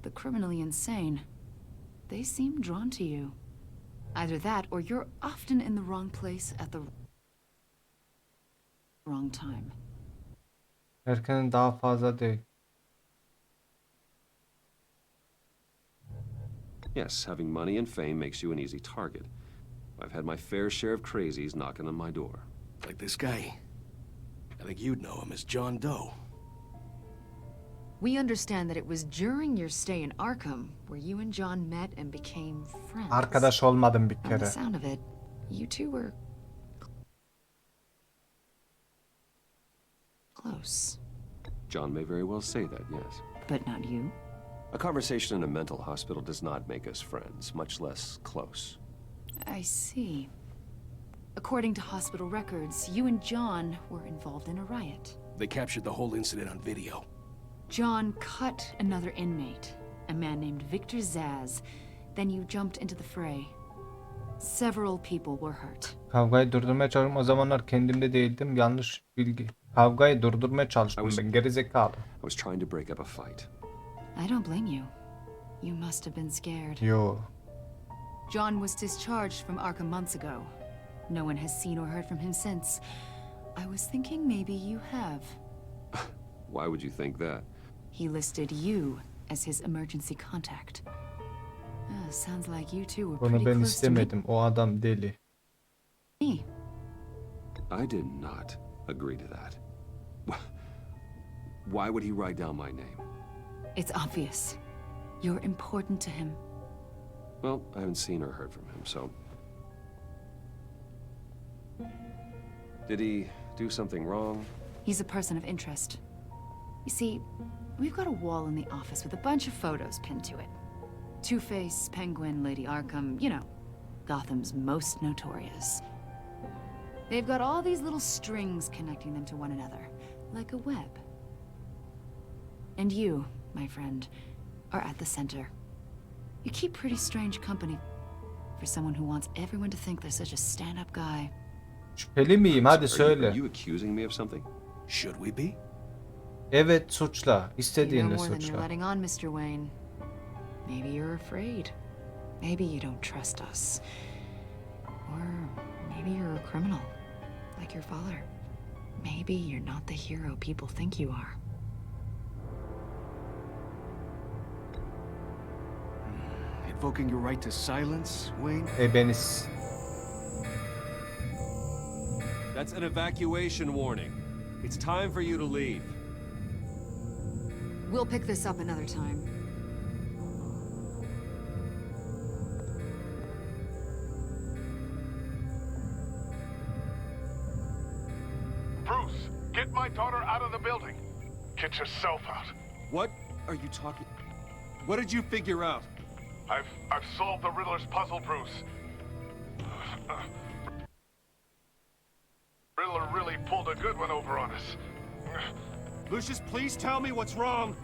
The criminally insane, they seem drawn to you. Either that, or you're often in the wrong place at the wrong time. Erken'in daha fazla değil. Yes, having money and fame makes you an easy target. I've had my fair share of crazies knocking on my door. Like this guy. I think you'd know him as John Doe. We understand that it was during your stay in Arkham where you and John met and became friends. Arkadaş olmadım bir From the kere. sound of it, you two were close. John may very well say that, yes. But not you. A conversation in a mental hospital does not make us friends, much less close. I see. According to hospital records, you and John were involved in a riot. They captured the whole incident on video. John cut another inmate, a man named Victor Zaz. Then you jumped into the fray. Several people were hurt. Kavgayı durdurmaya çalıştım. O zamanlar kendimde değildim. Yanlış bilgi. Kavgayı durdurmaya çalıştım ben. Gerizekalı. I was trying to break up a fight. I don't blame you. You must have been scared. Yo. John was discharged from Arkham months ago. No one has seen or heard from him since. I was thinking maybe you have. Why would you think that? He listed you as his emergency contact. Sounds like you two were Bunu pretty ben close to me. istemedim. O adam deli. I did not agree to that. Why would he write down my name? It's obvious. You're important to him. Well, I haven't seen or heard from him, so... Did he do something wrong? He's a person of interest. You see, we've got a wall in the office with a bunch of photos pinned to it. Two-Face, Penguin, Lady Arkham, you know, Gotham's most notorious. They've got all these little strings connecting them to one another, like a web. And you, my friend, are at the center. You keep pretty strange company for someone who wants everyone to think they're such a stand-up guy. Şüpheli miyim? Hadi Are söyle. you accusing me of something? Should we be? Evet, suçla. You know İstediğini more than you're suçla. letting on, Mr. Wayne. Maybe you're afraid. Maybe you don't trust us. Or maybe you're a criminal, like your father. Maybe you're not the hero people think you are. Invoking your right to silence, Wayne? Ebeniz. That's an evacuation warning. It's time for you to leave. We'll pick this up another time. Bruce, get my daughter out of the building. Get yourself out. What are you talking... What did you figure out? I've solved the Riddler's puzzle, Bruce. Riddler really pulled a good one over on us. Lucius, please tell me what's wrong.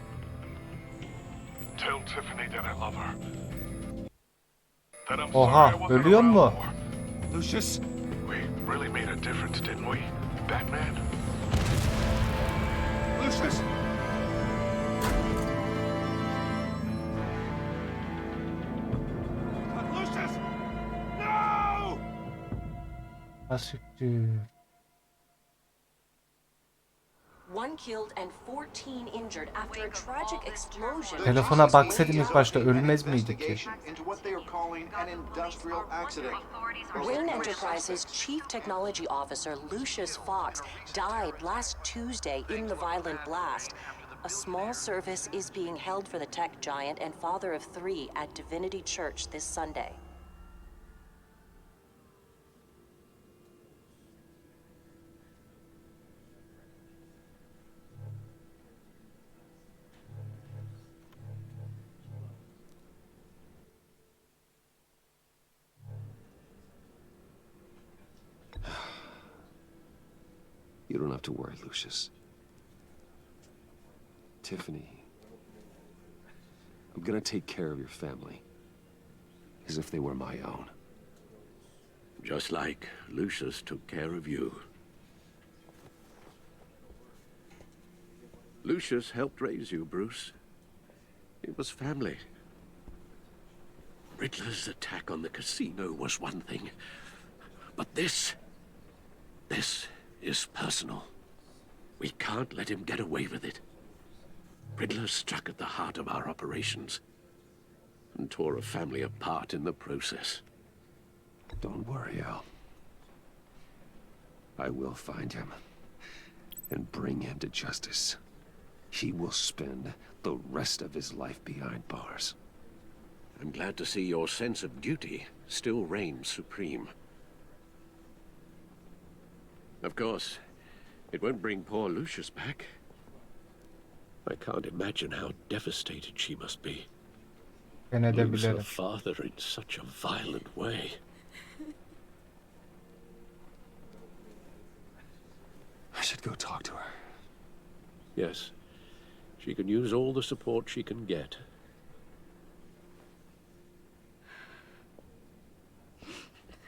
Tell Tiffany that I love her. That I'm Oha, sorry I wasn't ölüyor around mu? more. Lucius? We really made a difference, didn't we, Batman? Lucius! Lucius! No! Asiktir. One killed and 14 injured after a tragic explosion. Telefona baksaydım ilk başta ölmez miydi ki? Wayne Enterprises' chief technology officer, Lucius Fox, died last Tuesday in the violent blast. A small service is being held for the tech giant and father of 3 at Divinity Church this Sunday. You don't have to worry, Lucius. Tiffany, I'm gonna take care of your family. As if they were my own. Just like Lucius took care of you. Lucius helped raise you, Bruce. It was family. Riddler's attack on the casino was one thing. But this is personal. We can't let him get away with it. Riddler struck at the heart of our operations and tore a family apart in the process. Don't worry, Al. I will find him and bring him to justice. He will spend the rest of his life behind bars. I'm glad to see your sense of duty still reigns supreme. Of course, it won't bring poor Lucius back. I can't imagine how devastated she must be. Lose her father in such a violent way. I should go talk to her. Yes, she can use all the support she can get.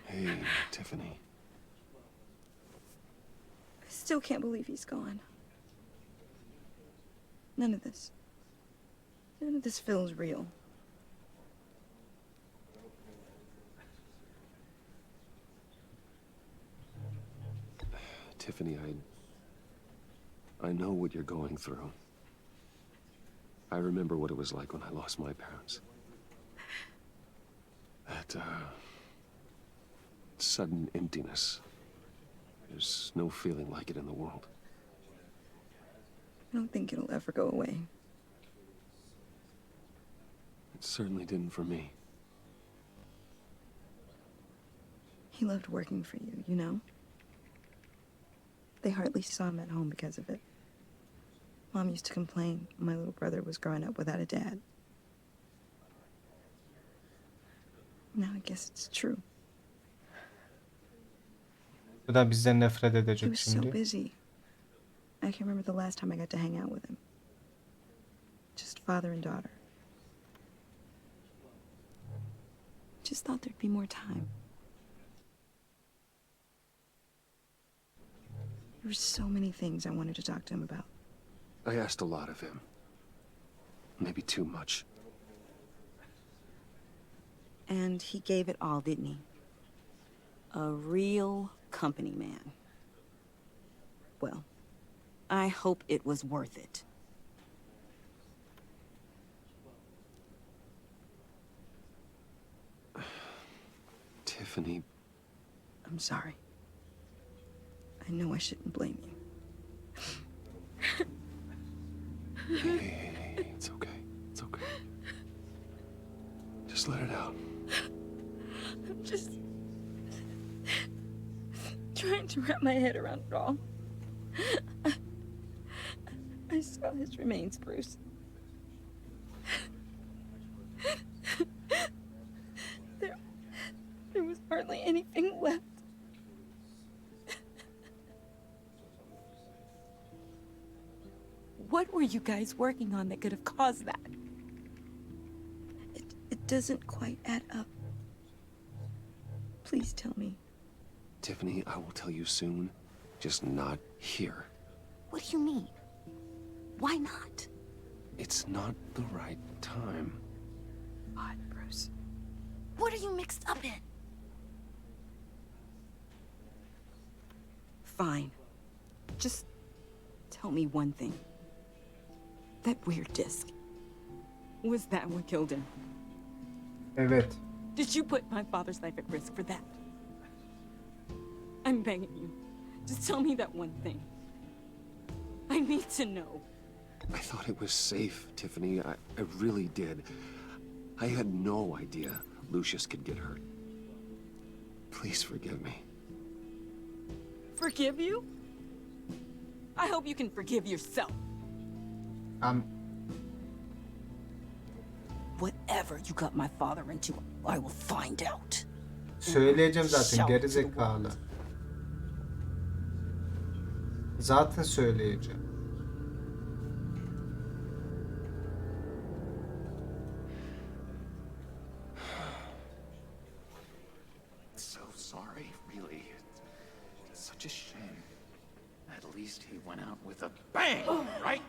Hey, Tiffany. I still can't believe he's gone. None of this feels real. Tiffany, I know what you're going through. I remember what it was like when I lost my parents. That, sudden emptiness. There's no feeling like it in the world. I don't think it'll ever go away. It certainly didn't for me. He loved working for you, you know? They hardly saw him at home because of it. Mom used to complain my little brother was growing up without a dad. Now I guess it's true. Bu da bizden nefret He edecek was so şimdi. busy. I can't remember the last time I got to hang out with him. Just father and daughter. Just thought there'd be more time. There were so many things I wanted to talk to him about. I asked a lot of him. Maybe too much. And he gave it all, didn't he? A real company man. Well, I hope it was worth it. Tiffany. I'm sorry. I know I shouldn't blame you. Hey, it's okay. It's okay. Just let it out. I'm just trying to wrap my head around it all. I saw his remains, Bruce. There was hardly anything left. What were you guys working on that could have caused that? It doesn't quite add up. Please tell me. Tiffany, I will tell you soon. Just not here. What do you mean? Why not? It's not the right time. God, Bruce. What are you mixed up in? Fine. Just tell me one thing. That weird disc. Was that what killed him? Evet. Did you put my father's life at risk for that? I'm begging you. Just tell me that one thing. I need to know. I thought it was safe, Tiffany. I really did. I had no idea Lucius could get hurt. Please forgive me. Forgive you? I hope you can forgive yourself. Whatever you got my father into, I will find out. Söyleyeceğim zaten geri zekalı. Zaten söyleyeceğim. So sorry, really. It's such a shame. At least he went out with a bang, right?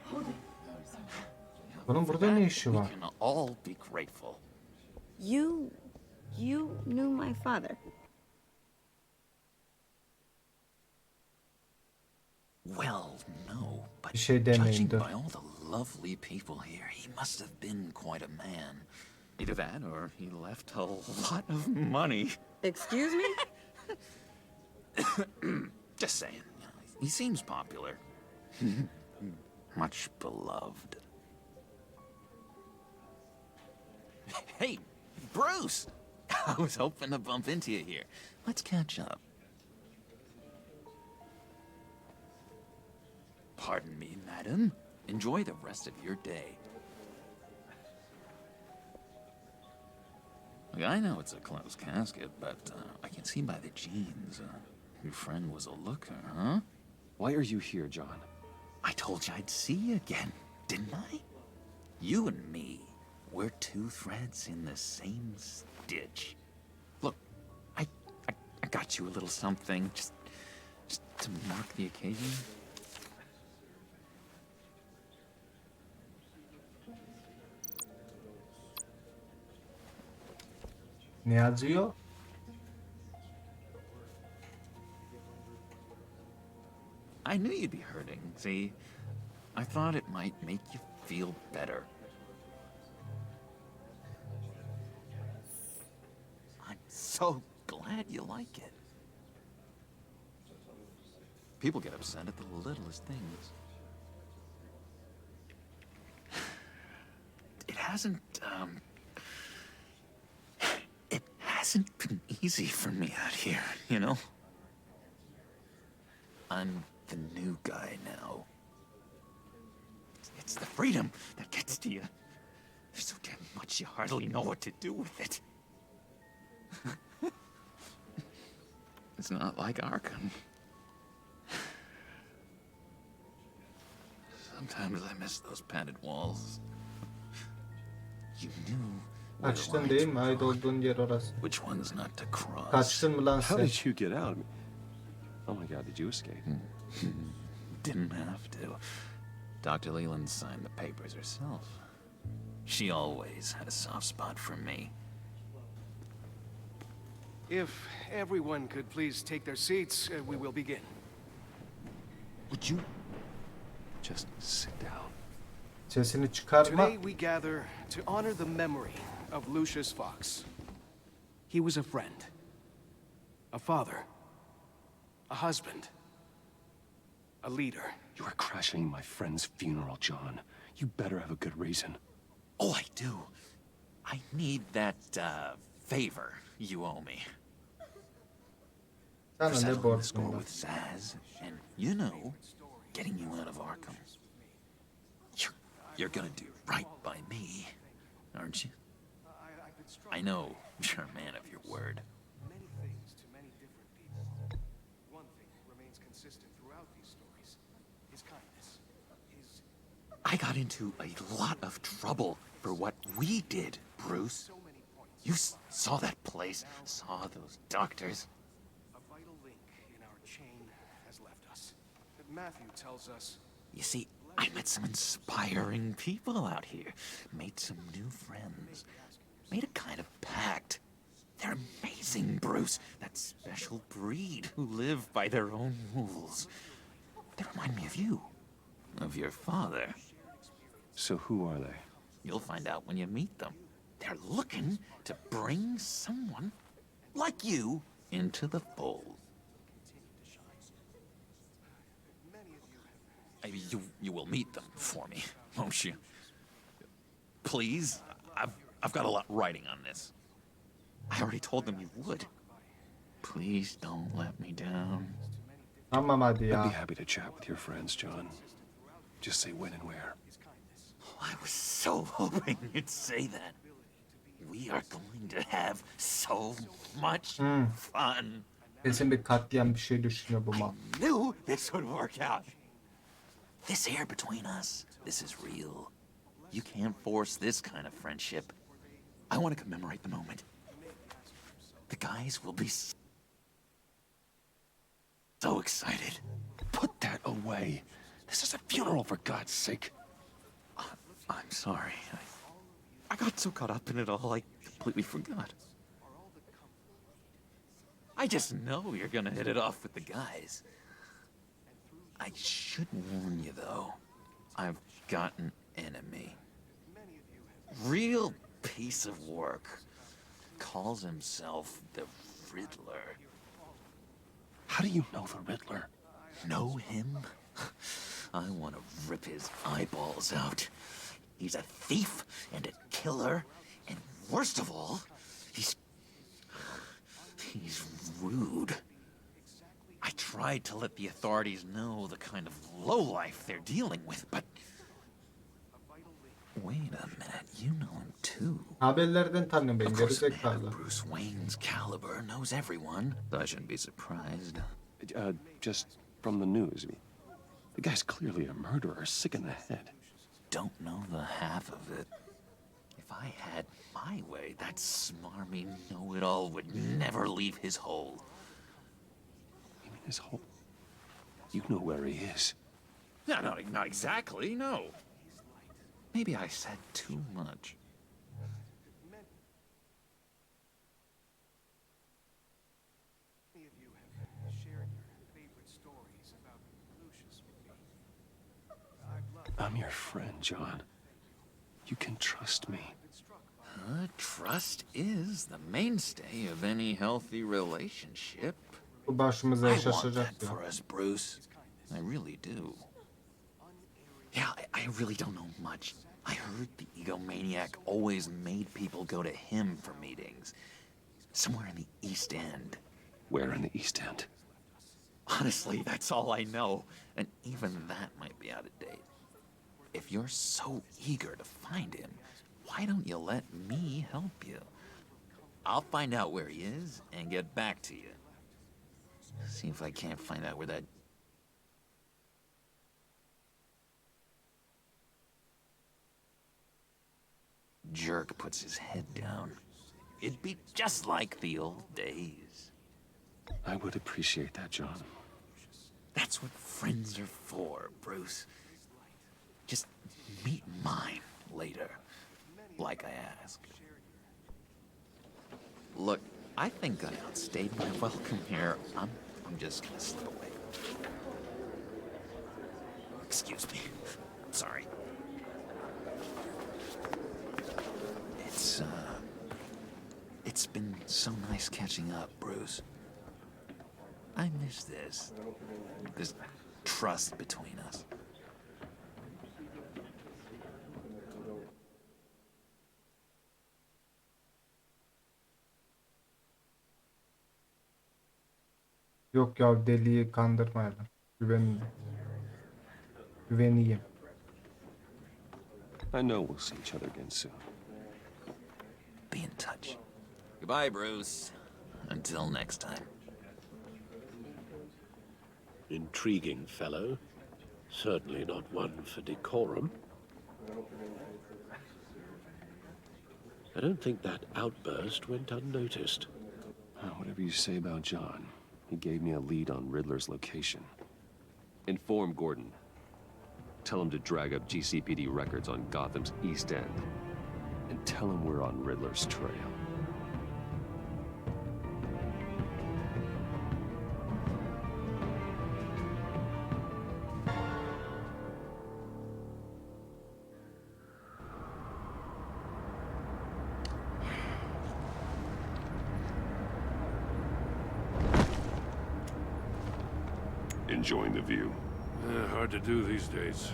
Bunun burada ne işi var? We can all be grateful. You knew my father. Well, no, but Bir şey demeyin judging dur. by all the lovely people here, he must have been quite a man. Either that or he left a lot of money. Excuse me? Just saying, you know, he seems popular. Much beloved. Hey, Bruce! I was hoping to bump into you here. Let's catch up. Pardon me, madam. Enjoy the rest of your day. Look, I know it's a closed casket, but I can see by the jeans. Your friend was a looker, huh? Why are you here, John? I told you I'd see you again, didn't I? You and me, we're two threads in the same stitch. Look, I got you a little something, just to mark the occasion. Ne yazıyor? I knew you'd be hurting, see? I thought it might make you feel better. I'm so glad you like it. People get upset at the littlest things. It hasn't been easy for me out here, you know? I'm the new guy now. It's the freedom that gets to you. There's so damn much you hardly know what to do with it. It's not like Arkham. Sometimes I miss those padded walls. You knew Kaçtın değil mi? Ait olduğun yer orası. which ones not to cross. Kaçtın mı lan How sen? did you get out? Oh my God, did you escape? Didn't have to. Dr. Leland signed the papers herself. She always had a soft spot for me. If everyone could please take their seats, we will begin. Would you Just sit down. Sesini çıkarma. Today we gather to honor the memory of Lucius Fox. He was a friend, a father, a husband, a leader. You are crashing my friend's funeral, John. You better have a good reason. Oh, I do. I need that, favor you owe me. For Sana ne settling the score borcun var? with Zaz, and, you know, getting you out of Arkham. You're gonna do right by me, aren't you? I know you're a man of your word. Many things to many different people. One thing remains consistent throughout these stories. His kindness. His... I got into a lot of trouble for what we did, Bruce. You saw that place, saw those doctors. A vital link in our chain has left us. Matthew tells us... You see, I met some inspiring people out here. Made some new friends. Made a kind of pact. They're amazing, Bruce. That special breed who live by their own rules. They remind me of you. Of your father. So who are they? You'll find out when you meet them. They're looking to bring someone like you into the fold. You will meet them for me, won't you? Please? I've got a lot writing on this. I already told them you would. Please don't let me down. Tamam hadi I'd ya. be happy to chat with your friends, John. Just say when and where. I was so hoping you'd say that. We are going to have so much fun. Kesin bir katliam bir şey düşünüyor bu mal. Knew this would work out. This air between us, this is real. You can't force this kind of friendship. I want to commemorate the moment. The guys will be so excited. Put that away. This is a funeral, for God's sake. I'm sorry. I got so caught up in it all, I completely forgot. I just know you're gonna hit it off with the guys. I should warn you, though. I've got an enemy. Real piece of work. Calls himself the Riddler. How do you know the Riddler? Know him? I want to rip his eyeballs out. He's a thief and a killer, and worst of all, He's rude. I tried to let the authorities know the kind of lowlife they're dealing with, but... Wait a minute, you know him too. Haberlerden tanıyorum ben, Of course, a man gerizekalı. of Bruce Wayne's caliber knows everyone. I shouldn't be surprised. Just from the news. The guy's clearly a murderer, sick in the head. Don't know the half of it. If I had my way, that smarmy know-it-all would never leave his hole. You mean his hole? You know where he is. No, not exactly, no. Maybe I said too much. I'm your friend, John. You can trust me. Trust is the mainstay of any healthy relationship. Bu başımıza I want şaşacak that ya. for us, Bruce. I really do. Yeah, I really don't know much. I heard the egomaniac always made people go to him for meetings. Somewhere in the East End. Where in the East End? Honestly, that's all I know. And even that might be out of date. If you're so eager to find him, why don't you let me help you? I'll find out where he is and get back to you. See if I can't find out where that... jerk puts his head down. It'd be just like the old days. I would appreciate that, John. That's what friends are for, Bruce. Just meet mine later, like I asked. Look, I think I outstayed my welcome here. I'm just gonna slip away. Excuse me. I'm sorry. It's been so nice catching up, Bruce. I miss this trust between us. Yok ya, deliyi kandırmayalım. Güveniyim. I know we'll see each other again soon. Be in touch. Goodbye, Bruce. Until next time. Intriguing fellow. Certainly not one for decorum. I don't think that outburst went unnoticed. Whatever you say about John, he gave me a lead on Riddler's location. Inform Gordon. Tell him to drag up GCPD records on Gotham's East End. And tell him we're on Riddler's trail. Enjoying the view. Hard to do these days.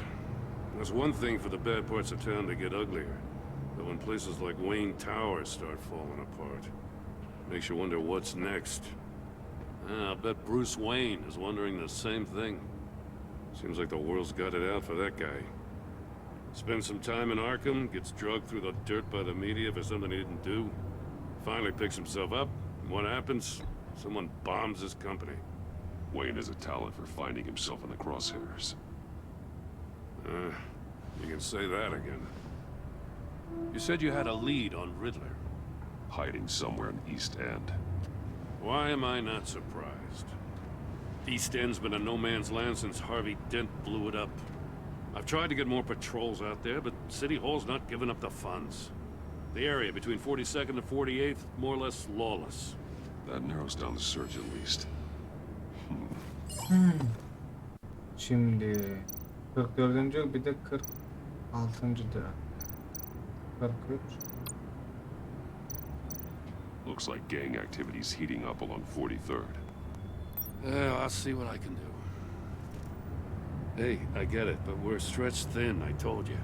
There's one thing for the bad parts of town to get uglier. But when places like Wayne Tower start falling apart, makes you wonder what's next. I'll bet Bruce Wayne is wondering the same thing. Seems like the world's got it out for that guy. Spends some time in Arkham, gets drugged through the dirt by the media for something he didn't do. Finally picks himself up, and what happens? Someone bombs his company. Wayne has a talent for finding himself in the crosshairs. You can say that again. You said you had a lead on Riddler. Hiding somewhere in East End. Why am I not surprised? East End's been a no-man's land since Harvey Dent blew it up. I've tried to get more patrols out there, but City Hall's not giving up the funds. The area between 42nd and 48th, more or less lawless. That narrows down the search at least. Şimdi 44. bir de 46. da. 43. Looks like gang activity's heating up along 43rd. I'll see what I can do. Hey, I get it, but we're stretched thin, I told you.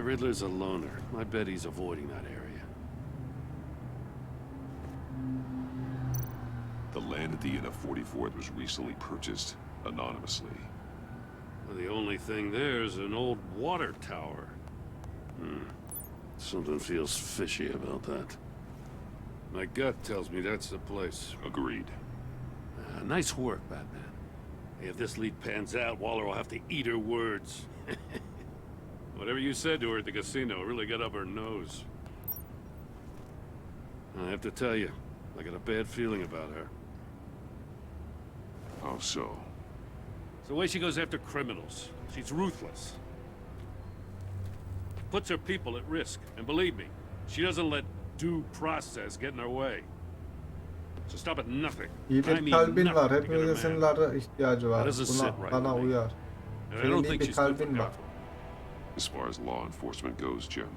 Riddler's a loner. I bet he's avoiding that area. identity in a 44 was recently purchased anonymously. Well, the only thing there is an old water tower. Something feels fishy about that. My gut tells me that's the place. Agreed. Nice work, Batman. Hey, if this lead pans out, Waller will have to eat her words. Whatever you said to her at the casino really got up her nose. I have to tell you, I got a bad feeling about her. How so? It's the way she goes after criminals. She's ruthless. Puts her people at risk. And believe me, she doesn't let due process get in her way. So stop at nothing. İyi bir kalbin var. Hepimizin sınırlara ihtiyacı var. Bana uyar. Senin iyi bir kalbin var. As far as law enforcement goes, Jim,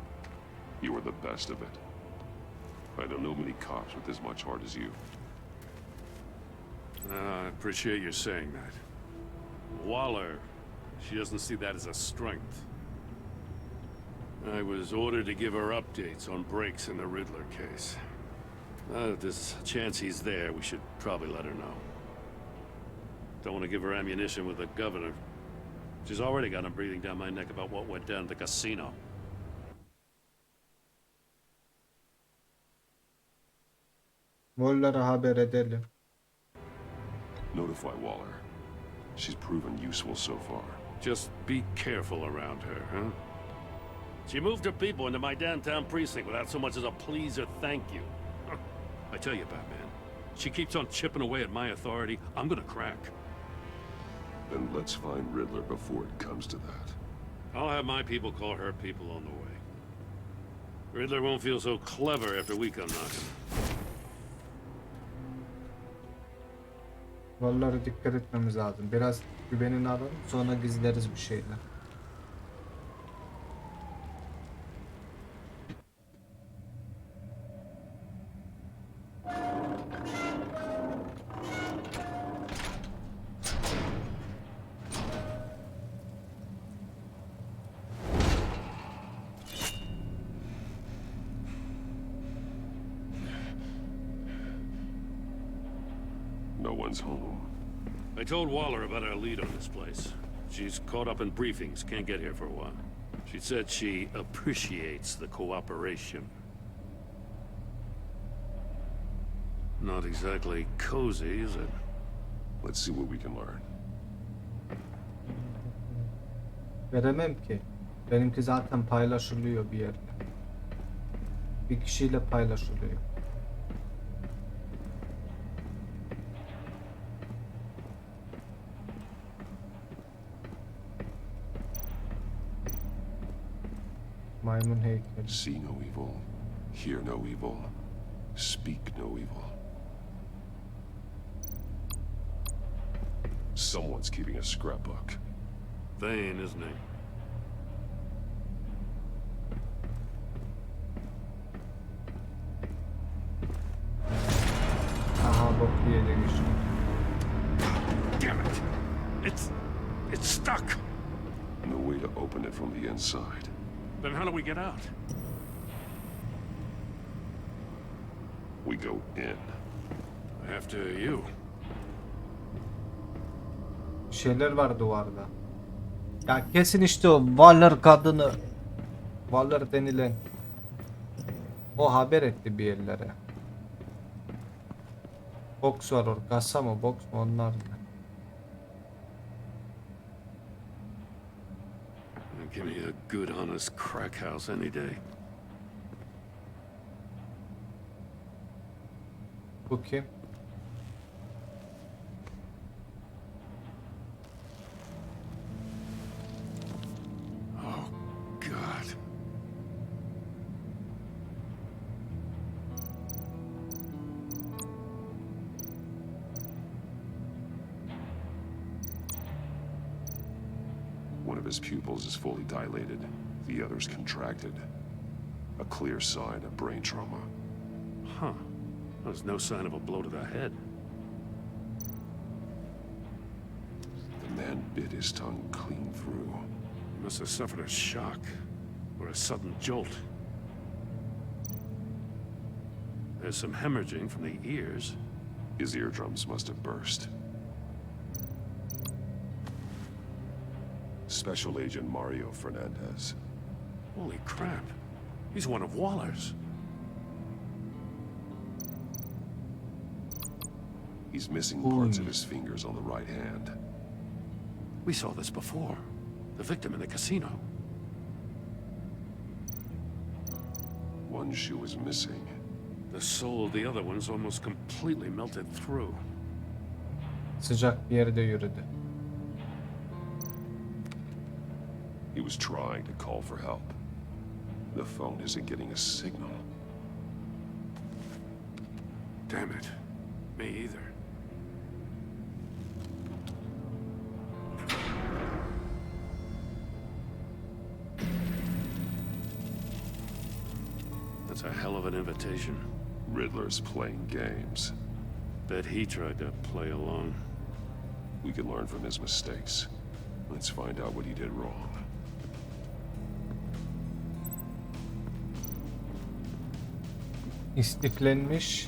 you are the best of it. I don't know many cops with as much heart as you. I appreciate you saying that. Waller, she doesn't see that as a strength. I was ordered to give her updates on breaks in the Riddler case. If there's a chance he's there, we should probably let her know. Don't want to give her ammunition with the governor. She's already got him breathing down my neck about what went down at the casino. Rollere haber edelim. Notify Waller. She's proven useful so far. Just be careful around her, huh? She moved her people into my downtown precinct without so much as a please or thank you. I tell you, Batman, she keeps on chipping away at my authority, I'm gonna crack. Then let's find Riddler before it comes to that. I'll have my people call her people on the way. Riddler won't feel so clever after we come knocking. Rollara dikkat etmemiz lazım. Biraz güvenini alalım, sonra gizleriz bir şeyler. No one's home. I told Waller about our lead on this place. She's caught up in briefings, can't get here for a while. She said she appreciates the cooperation. Not exactly cozy, is it? Let's see what we can learn. Veremem ki. Benimki zaten paylaşılıyor bir yerde. Bir kişiyle paylaşılıyor. Maymun heykeli. See no evil, hear no evil, speak no evil. Someone's keeping a scrapbook. Vain, isn't he? Aha, bok yiyecek işte. Damn it! It's stuck! No way to open it from the inside. Then how do we get out? We go in. After you. Şeyler var duvarda. Ya kesin işte o Waller kadını. Waller denilen. O haber etti bir yerlere. Box var orada. Kasa mı box mu onlar da. Give me a good honest crack house any day. Bu kim? Oh, God. One of his pupils is fully dilated, the other's contracted. A clear sign of brain trauma. Huh. There's no sign of a blow to the head. The man bit his tongue clean through. He must have suffered a shock, or a sudden jolt. There's some hemorrhaging from the ears. His eardrums must have burst. Special Agent Mario Fernandez. Holy crap. He's one of Waller's. He's missing parts of his fingers on the right hand. We saw this before. The victim in the casino. One shoe is missing. The sole of the other one's almost completely melted through. Sıcak bir yerde yürüdü. He was trying to call for help. The phone isn't getting a signal. Damn it. Me either. That's a hell of an invitation. Riddler's playing games. Bet he tried to play along. We can learn from his mistakes. Let's find out what he did wrong. İstiflenmiş.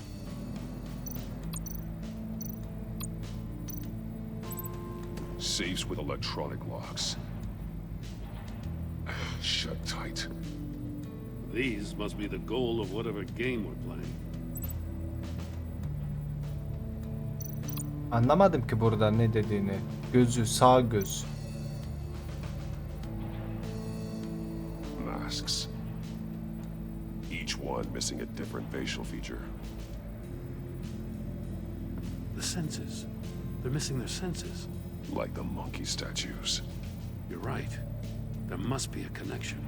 Safes with electronic locks. Shut tight. These must be the goal of whatever game we're playing. Anlamadım ki burada ne dediğini. Gözü, sağ göz. Masks. Each one missing a different facial feature. The senses. They're missing their senses. Like the monkey statues. You're right. There must be a connection.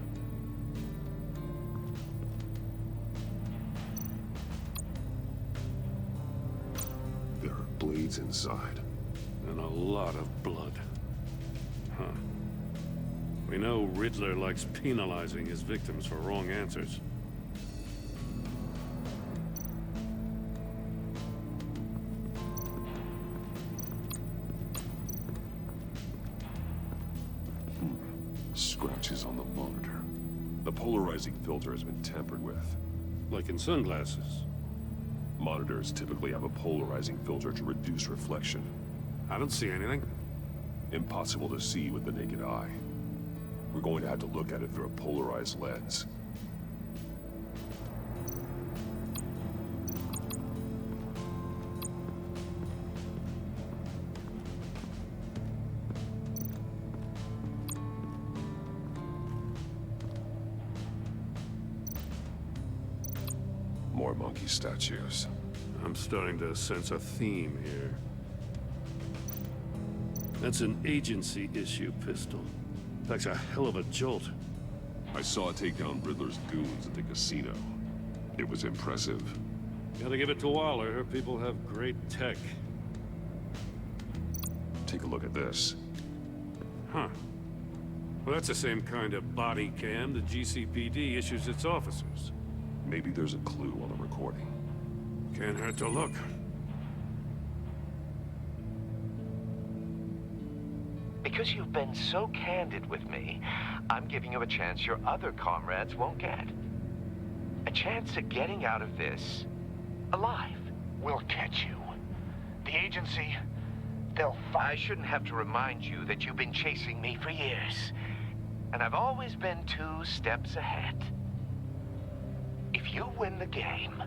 There are blades inside. And a lot of blood. Huh. We know Riddler likes penalizing his victims for wrong answers. Scratches on the monitor. The polarizing filter has been tampered with. Like in sunglasses. Monitors typically have a polarizing filter to reduce reflection. I don't see anything. Impossible to see with the naked eye. We're going to have to look at it through a polarized lens. More monkey statues. I'm starting to sense a theme here. That's an agency issue pistol. That's a hell of a jolt. I saw it take down Riddler's goons at the casino. It was impressive. Gotta give it to Waller. Her people have great tech. Take a look at this. Huh. Well, that's the same kind of body cam the GCPD issues its officers. Maybe there's a clue on the recording. Can't hurt to look. Because you've been so candid with me, I'm giving you a chance your other comrades won't get. A chance at getting out of this alive. We'll catch you. The agency, they'll fight. I shouldn't have to remind you that you've been chasing me for years. And I've always been 2 steps ahead. If you win the game,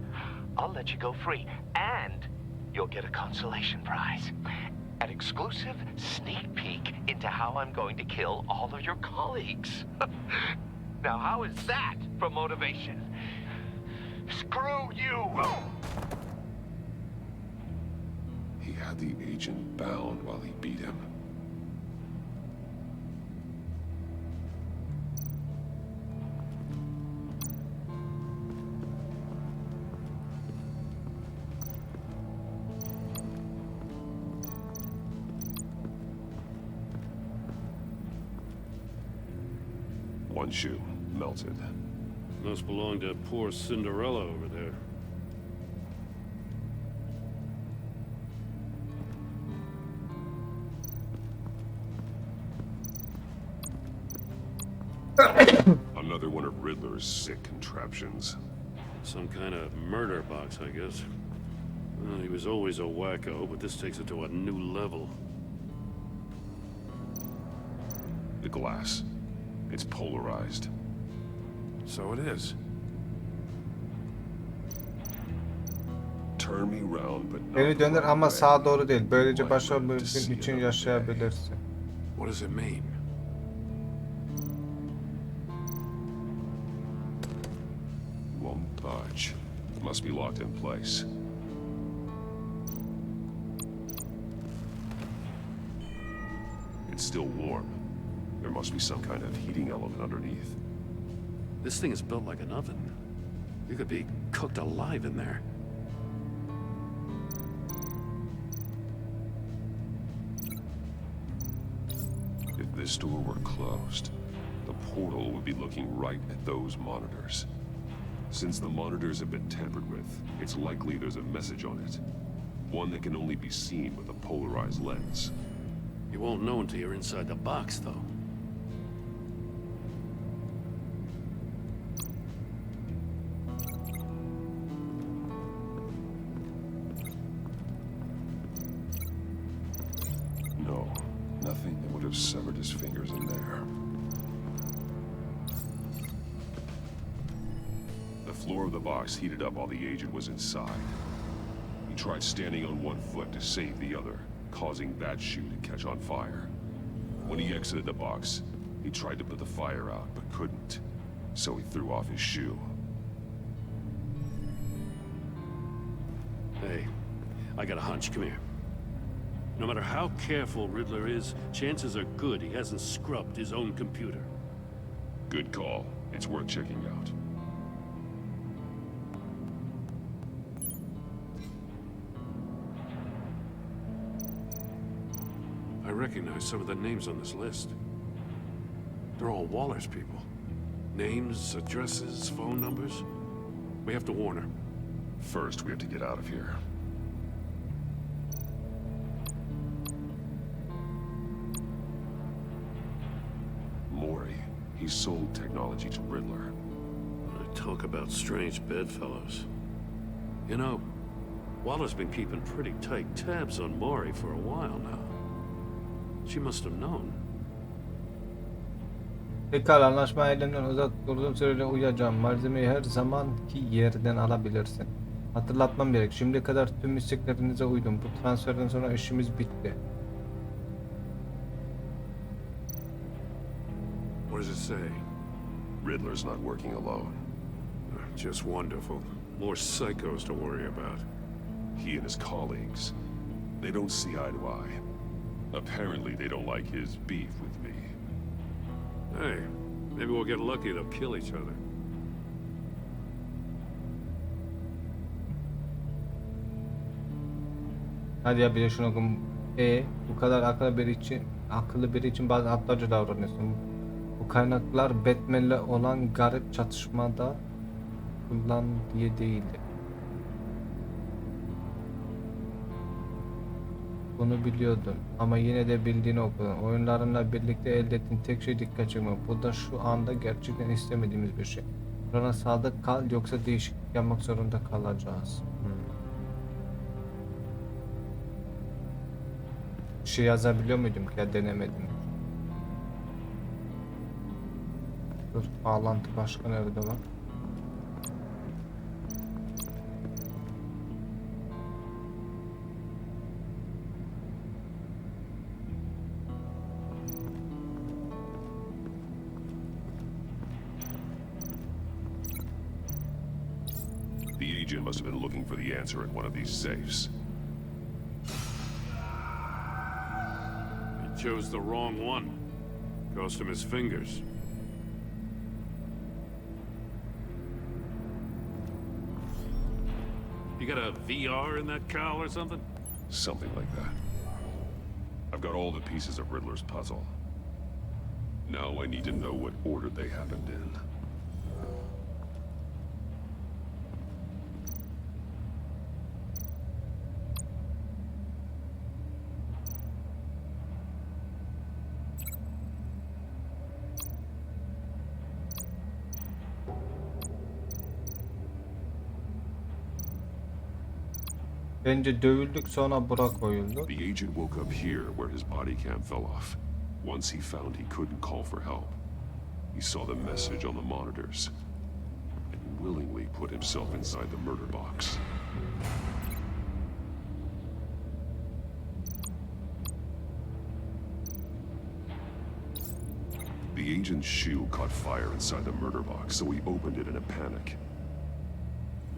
I'll let you go free. And you'll get a consolation prize. An exclusive sneak peek into how I'm going to kill all of your colleagues. Now, how is that for motivation? Screw you! He had the agent bound while he beat him. One shoe, melted. Must belong to poor Cinderella over there. Another one of Riddler's sick contraptions. Some kind of murder box, I guess. Well, he was always a wacko, but this takes it to a new level. The glass. It's polarized. So it is. Turn me round, but not Geri döner the ama right sağa way. doğru değil. Böylece Like başka to bir see gün için another yaşayabilirsin. What does it mean? Won't budge. Must be locked in place. It's still warm. There must be some kind of heating element underneath. This thing is built like an oven. You could be cooked alive in there. If this door were closed, the portal would be looking right at those monitors. Since the monitors have been tampered with, it's likely there's a message on it. One that can only be seen with a polarized lens. You won't know until you're inside the box, though. No, nothing that would have severed his fingers in there. The floor of the box heated up while the agent was inside. He tried standing on one foot to save the other, causing that shoe to catch on fire. When he exited the box, he tried to put the fire out, but couldn't. So he threw off his shoe. Hey, I got a hunch. Come here. No matter how careful Riddler is, chances are good he hasn't scrubbed his own computer. Good call. It's worth checking out. I recognize some of the names on this list. They're all Waller's people. Names, addresses, phone numbers. We have to warn her. First, we have to get out of here. Mori. He sold technology to Riddler. Talk about strange bedfellows. You know, Waller's been keeping pretty tight tabs on Mori for a while now. She must have known. Pekala, anlaşma elimden uzak uzun süreli uyacağım. Malzemeyi her zamanki yerden alabilirsin. Hatırlatmam gerek. Şimdiye kadar tüm isteklerinize uydum. Bu transferden sonra işimiz bitti. What does it say? Riddler's not working alone. Just wonderful. More psychos to worry about. He and his colleagues, they don't see eye to eye. Apparently they don't like his beef with me. Hey, maybe we'll get lucky. They'll kill each other. Hadi ya bir de şunu okum. Bu kadar akıllı biri için bazı aptalca davranıyorsun. Bu kaynaklar Batman'le olan garip çatışmada kullan diye değildi. Bunu biliyordum ama yine de bildiğini okudum. Oyunlarınla birlikte elde ettiğin tek şey dikkat çekmek. Bu da şu anda gerçekten istemediğimiz bir şey. Buna sadık kal yoksa değişiklik yapmak zorunda kalacağız. Bir şey yazabiliyor muydum ki ya, denemedim. Dur, bağlantı başka nerede var? The agent must have been looking for the answer in one of these safes. He chose the wrong one. Cost him his fingers. You got a VR in that cowl or something? Something like that. I've got all the pieces of Riddler's puzzle. Now I need to know what order they happened in. Bence dövüldük sonra bura koyuldu. The agent woke up here where his body cam fell off. Once he found he couldn't call for help, he saw the message on the monitors and willingly put himself inside the murder box. The agent's shoe caught fire inside the murder box, so he opened it in a panic.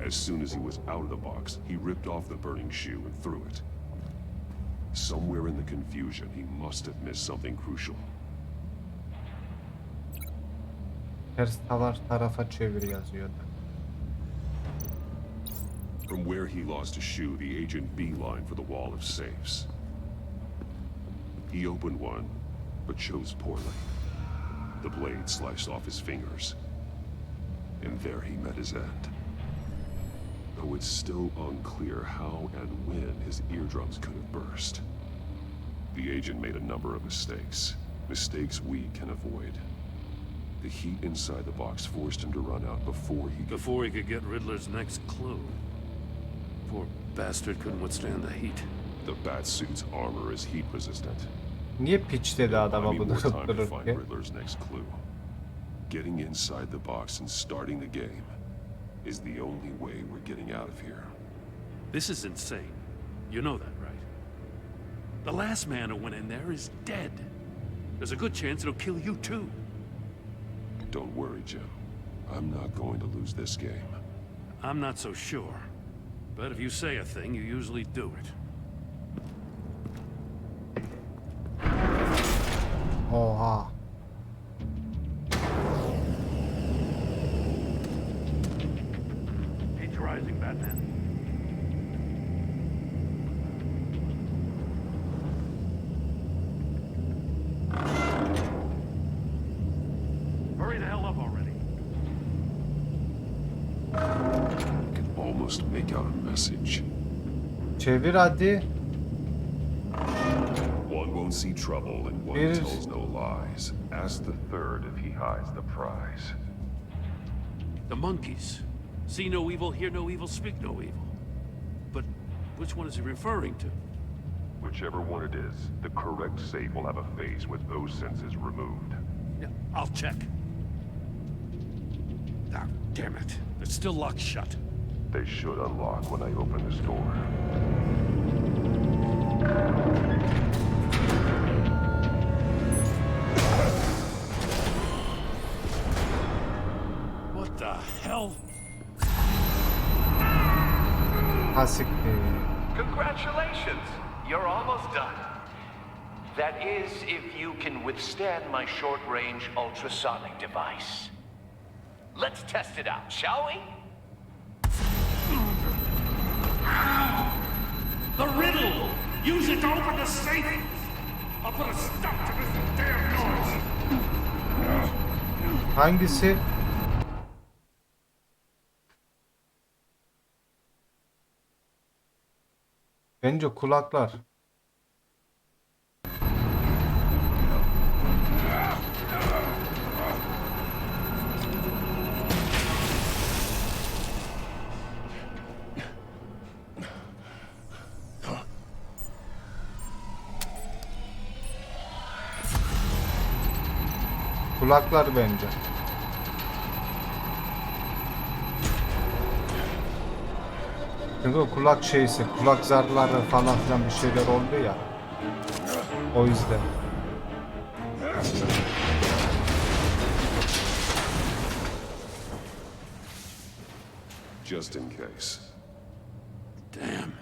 As soon as he was out of the box, he ripped off the burning shoe and threw it. Somewhere in the confusion, he must have missed something crucial. Ters tarafa çevir yazıyordu. From where he lost a shoe, the agent beelined for the wall of safes. He opened one, but chose poorly. The blade sliced off his fingers, and there he met his end. Though it's still unclear how and when his eardrums could have burst. The agent made a number of mistakes we can avoid. The heat inside the box forced him to run out before he could get Riddler's next clue. Poor bastard couldn't withstand the heat. The Batsuit's armor is heat resistant. Niye piç dedi adama bunu tutturur ki? Riddler's next clue. Getting inside the box and starting the game is the only way we're getting out of here. This is insane. You know that, right? The last man who went in there is dead. There's a good chance it'll kill you too. Don't worry, Jim. I'm not going to lose this game. I'm not so sure. But if you say a thing, you usually do it. Oha. He's rising, Batman. Hurry the hell up already. I can almost make out a message. Çevir hadi. One won't see trouble and one tells no lies. Ask the third if he hides the prize. The monkeys. See no evil, hear no evil, speak no evil. But which one is he referring to? Whichever one it is, the correct safe will have a face with those senses removed. Yeah, I'll check. Ah, damn it. It's still locked shut. They should unlock when I open this door. What the hell? Congratulations! You're almost done. That is, if you can withstand my short-range ultrasonic device. Let's test it out, shall we? The riddle! Use it to open the safe! I'll put a stop to this damn noise! Hangisi? Bence kulaklar. Kulaklar bence. Çünkü o kulak şeysi, kulak zarları falan filan bir şeyler oldu ya. O yüzden. Just in case. Damn.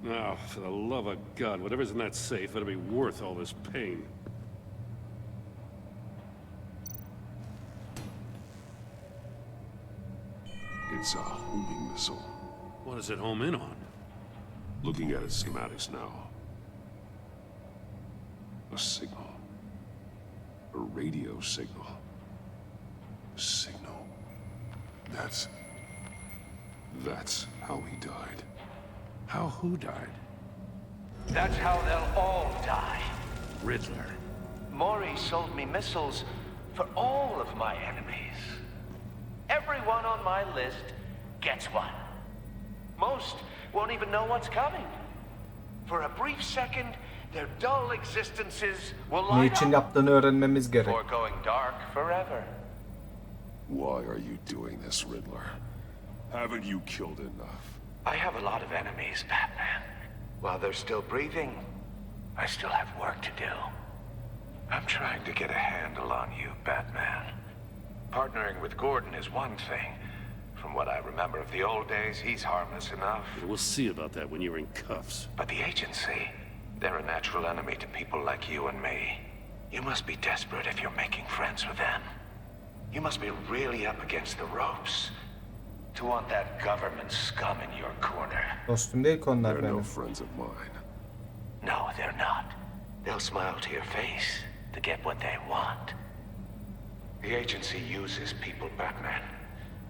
Now, for the love of God, whatever's in that safe better be worth all this pain. It's a homing missile. What does it home in on? Looking at its schematics now. A signal. A radio signal. A signal. That's how he died. How who died? That's how they'll all die. Riddler. Maury sold me missiles for all of my enemies. Everyone on my list gets one. Most won't even know what's coming. For a brief second, their dull existences will Ne light için up yaptığını öğrenmemiz gerek. before going dark forever. Why are you doing this, Riddler? Haven't you killed enough? I have a lot of enemies, Batman. While they're still breathing, I still have work to do. I'm trying to get a handle on you, Batman. Partnering with Gordon is one thing. From what I remember of the old days, he's harmless enough. We'll see about that when you're in cuffs. But the agency, they're a natural enemy to people like you and me. You must be desperate if you're making friends with them. You must be really up against the ropes to want that government scum in your corner. Dostum değil ki onlar They're no benim. friends of mine. No, they're not. They'll smile to your face to get what they want. The agency uses people, Batman.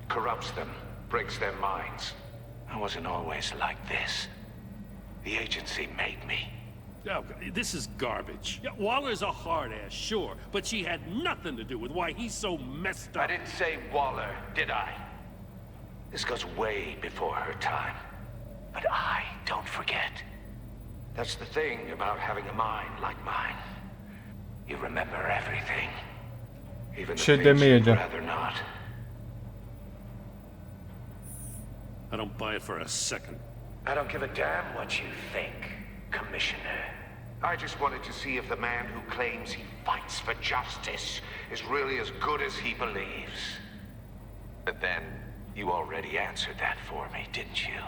Corrupts them, breaks their minds. I wasn't always like this. The agency made me. Oh, this is garbage. Yeah, Waller's a hard ass, sure, but she had nothing to do with why he's so messed up. I didn't say Waller, did I? This goes way before her time. But I don't forget. That's the thing about having a mind like mine. You remember everything. Even the things you'd rather not. I don't buy it for a second. I don't give a damn what you think, Commissioner. I just wanted to see if the man who claims he fights for justice is really as good as he believes. But then, you already answered that for me, didn't you?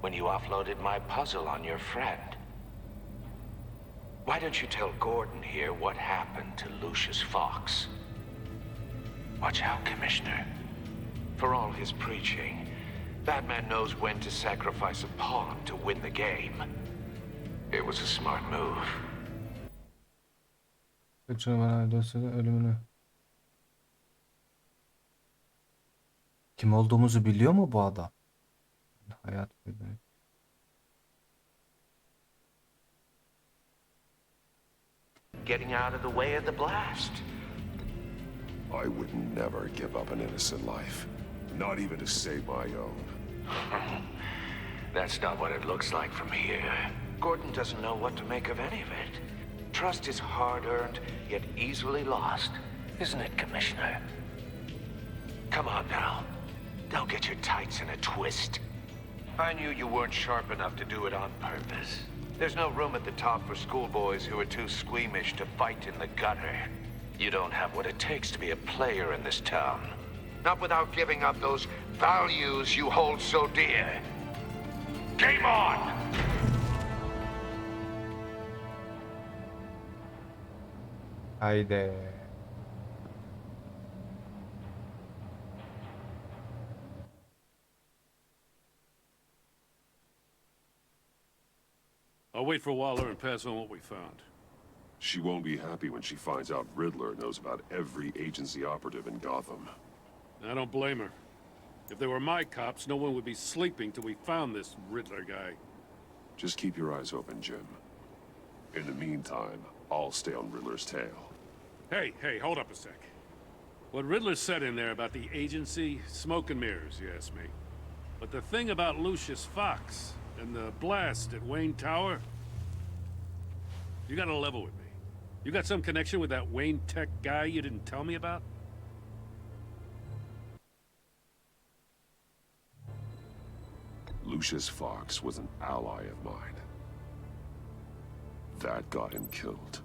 When you offloaded my puzzle on your friend. Why don't you tell Gordon here what happened to Lucius Fox? Watch out, Commissioner. For all his preaching, Batman knows when to sacrifice a pawn to win the game. It was a smart move. Ölümünü. Kim olduğumuzu biliyor mu bu adam? Hayat böyle. Getting out of the way of the blast. I would never give up an innocent life. Not even to save my own. That's not what it looks like from here. Gordon doesn't know what to make of any of it. Trust is hard-earned, yet easily lost. Isn't it, Commissioner? Come on now. Don't get your tights in a twist. I knew you weren't sharp enough to do it on purpose. There's no room at the top for schoolboys who are too squeamish to fight in the gutter. You don't have what it takes to be a player in this town. Not without giving up those values you hold so dear. Game on! Haydi. I'll wait for Waller and pass on what we found. She won't be happy when she finds out Riddler knows about every agency operative in Gotham. I don't blame her. If they were my cops, no one would be sleeping till we found this Riddler guy. Just keep your eyes open, Jim. In the meantime, I'll stay on Riddler's tail. Hey, hold up a sec. What Riddler said in there about the agency, smoke and mirrors, you ask me. But the thing about Lucius Fox and the blast at Wayne Tower, you gotta level with me. You got some connection with that Wayne Tech guy you didn't tell me about? Lucius Fox was an ally of mine. That got him killed.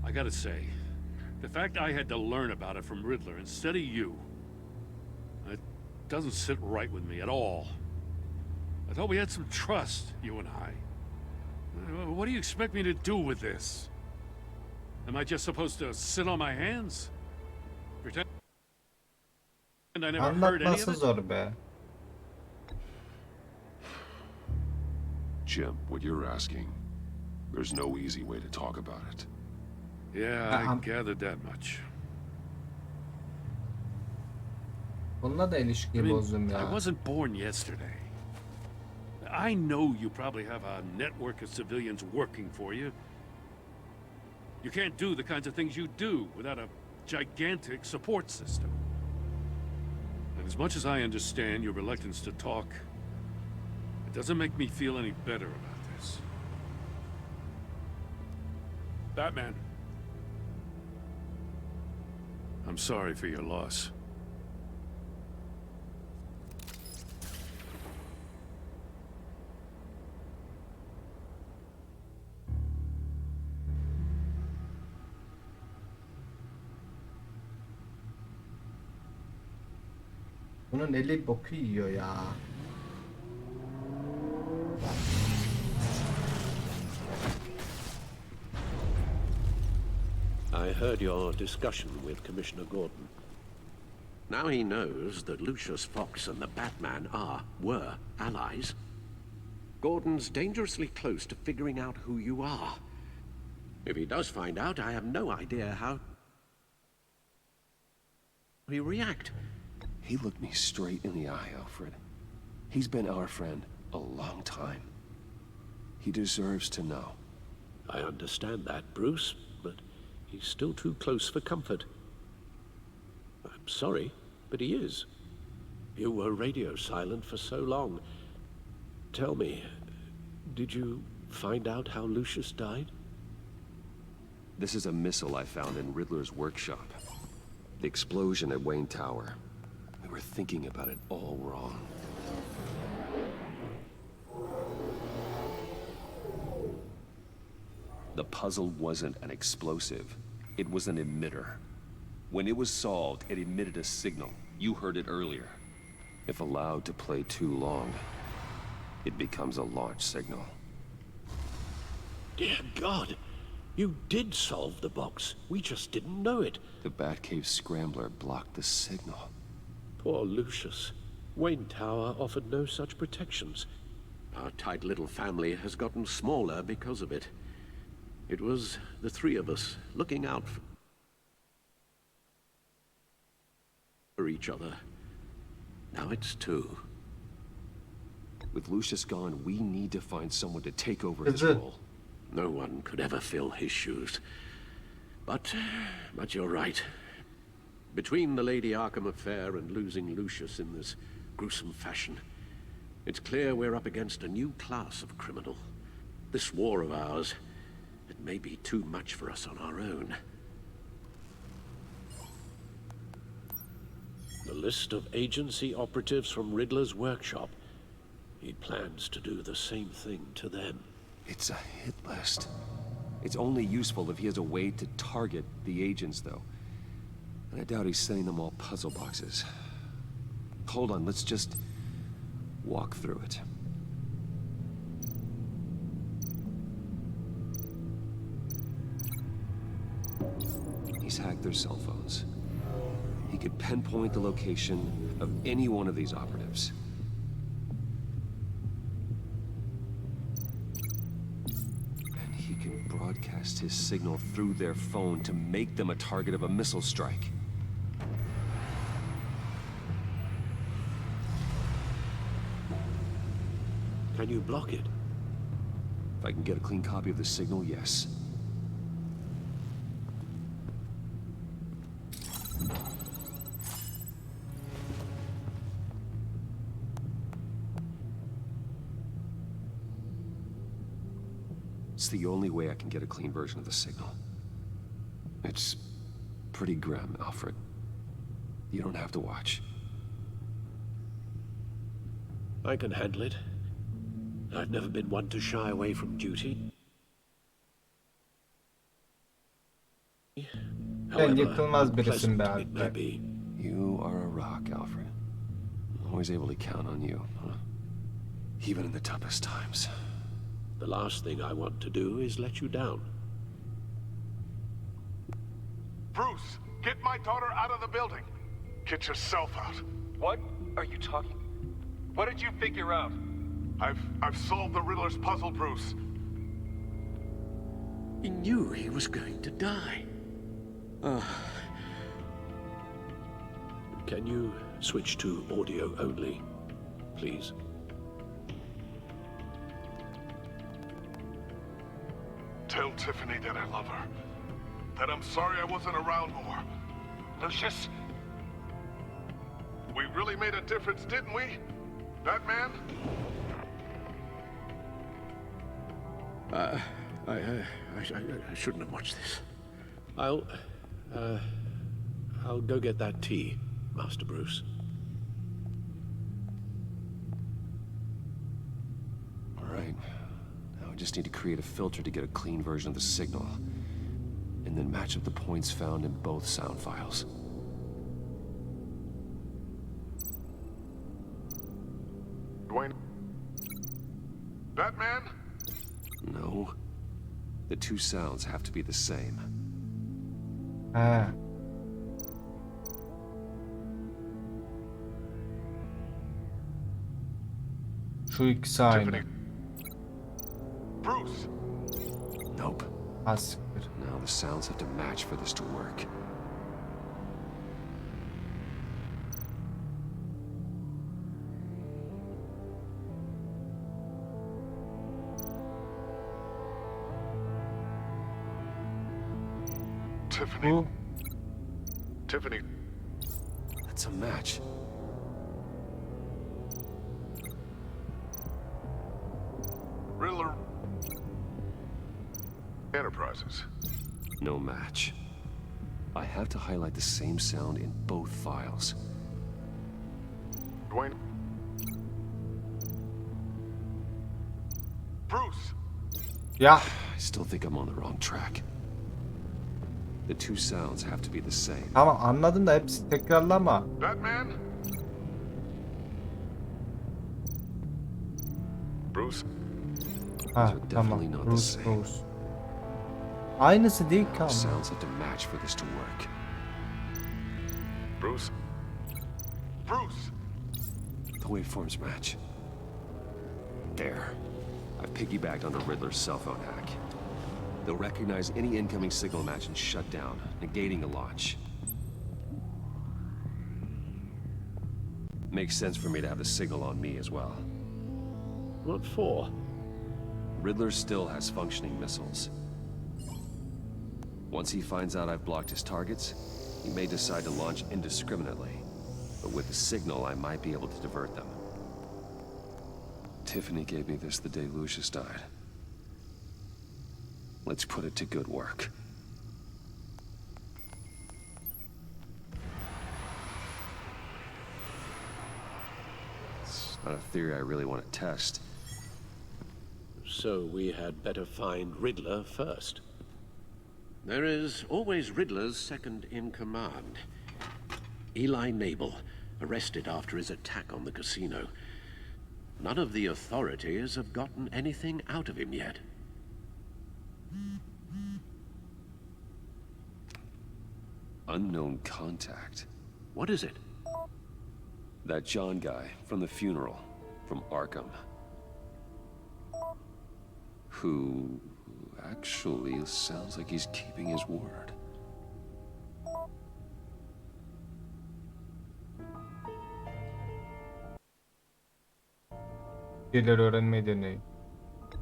I gotta say, the fact I had to learn about it from Riddler instead of you, it doesn't sit right with me at all. I thought we had some trust, you and I. What do you expect me to do with this? Am I just supposed to sit on my hands? Pretend I never heard any of Anlatması it? zor be. Jim, what you're asking, there's no easy way to talk about it. Yeah, I gathered that much. Bununla da ilişkiyi bozdum ya. I wasn't born yesterday. I know you probably have a network of civilians working for you. You can't do the kinds of things you do without a gigantic support system. And As much as I understand your reluctance to talk, it doesn't make me feel any better about this. Batman. I'm sorry for your loss. Bunun eli boku yiyor ya. I heard your discussion with Commissioner Gordon. Now he knows that Lucius Fox and the Batman were allies. Gordon's dangerously close to figuring out who you are. If he does find out, I have no idea how he'll react. He looked me straight in the eye, Alfred. He's been our friend a long time. He deserves to know. I understand that, Bruce, but he's still too close for comfort. I'm sorry, but he is. You were radio silent for so long. Tell me, did you find out how Lucius died? This is a missile I found in Riddler's workshop. The explosion at Wayne Tower. We were thinking about it all wrong. The puzzle wasn't an explosive. It was an emitter. When it was solved, it emitted a signal. You heard it earlier. If allowed to play too long, it becomes a launch signal. Dear God, you did solve the box. We just didn't know it. The Batcave scrambler blocked the signal. Poor Lucius. Wayne Tower offered no such protections. Our tight little family has gotten smaller because of it. It was the three of us looking out for each other. Now it's two. With Lucius gone, we need to find someone to take over his role. No one could ever fill his shoes. But you're right. Between the Lady Arkham affair and losing Lucius in this gruesome fashion, it's clear we're up against a new class of criminal. This war of ours, it may be too much for us on our own. The list of agency operatives from Riddler's workshop. He plans to do the same thing to them. It's a hit list. It's only useful if he has a way to target the agents, though. And I doubt he's sending them all puzzle boxes. Hold on, let's just walk through it. He's hacked their cell phones. He could pinpoint the location of any one of these operatives. And he can broadcast his signal through their phone to make them a target of a missile strike. Can you block it? If I can get a clean copy of the signal, yes. It's the only way I can get a clean version of the signal. It's pretty grim, Alfred. You don't have to watch. I can handle it. I've never been one to shy away from duty. Sen yıkılmaz birisin be Alfred. You are a rock, Alfred. I'm always able to count on you, huh? Even in the toughest times. The last thing I want to do is let you down. Bruce, get my daughter out of the building. Get yourself out. What are you talking? What did you figure out? I've solved the Riddler's puzzle, Bruce. He knew he was going to die. Can you switch to audio only, please? Tell Tiffany that I love her. That I'm sorry I wasn't around more. Lucius? We really made a difference, didn't we? Batman? I shouldn't have watched this. I'll go get that tea, Master Bruce. All right. Now I just need to create a filter to get a clean version of the signal, and then match up the points found in both sound files. Dwayne? Batman? No. The two sounds have to be the same. Ha. Şu ikisi aynı. Bruce. Nope. Asiktir. Now the sounds have to match for this to work. Tiffany. Tiffany. That's a match. Riddler. Enterprises. No match. I have to highlight the same sound in both files. Dwayne. Bruce. Yeah. I still think I'm on the wrong track. The two sounds have to be the same. Tamam anladım da hepsi tekrarlama. Batman? Bruce? Ha tamam. Bruce. Aynısı değil ki ama. Sounds have to match for this to work. Bruce? Bruce? The waveforms match. There. I've piggybacked on the Riddler's cell phone hack. They'll recognize any incoming signal match and shut down, negating a launch. Makes sense for me to have the signal on me as well. What for? Riddler still has functioning missiles. Once he finds out I've blocked his targets, he may decide to launch indiscriminately. But with the signal, I might be able to divert them. Tiffany gave me this the day Lucius died. Let's put it to good work. It's not a theory I really want to test. So we had better find Riddler first. There is always Riddler's second in command. Eli Nabel, arrested after his attack on the casino. None of the authorities have gotten anything out of him yet. Unknown contact. What is it? That John guy from the funeral, from Arkham. Who actually sounds like he's keeping his word. Şeyleri öğrenmeyi deneyin.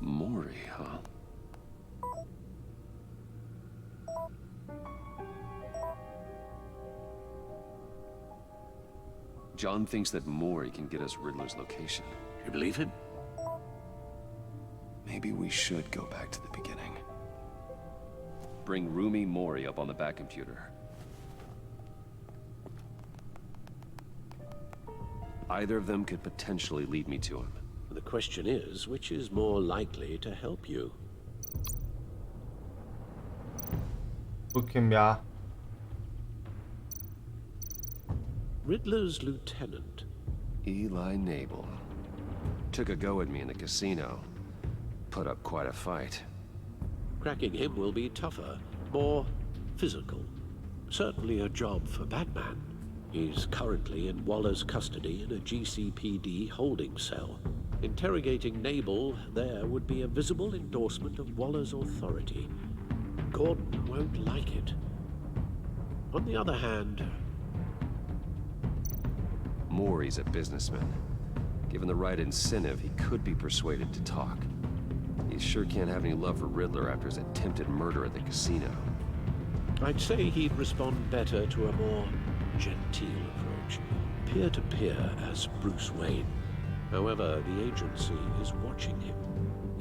Mori, huh? John thinks that Mori can get us Riddler's location. You believe him? Maybe we should go back to the beginning. Bring Rumi Mori up on the back computer. Either of them could potentially lead me to him. The question is, which is more likely to help you? Bu kim ya? Riddler's lieutenant. Eli Nabel. Took a go at me in the casino. Put up quite a fight. Cracking him will be tougher, more physical. Certainly a job for Batman. He's currently in Waller's custody in a GCPD holding cell. Interrogating Nabel there would be a visible endorsement of Waller's authority. Gordon won't like it. On the other hand... Mori's a businessman. Given the right incentive, he could be persuaded to talk. He sure can't have any love for Riddler after his attempted murder at the casino. I'd say he'd respond better to a more genteel approach. appear to peer as Bruce Wayne. However, the agency is watching him.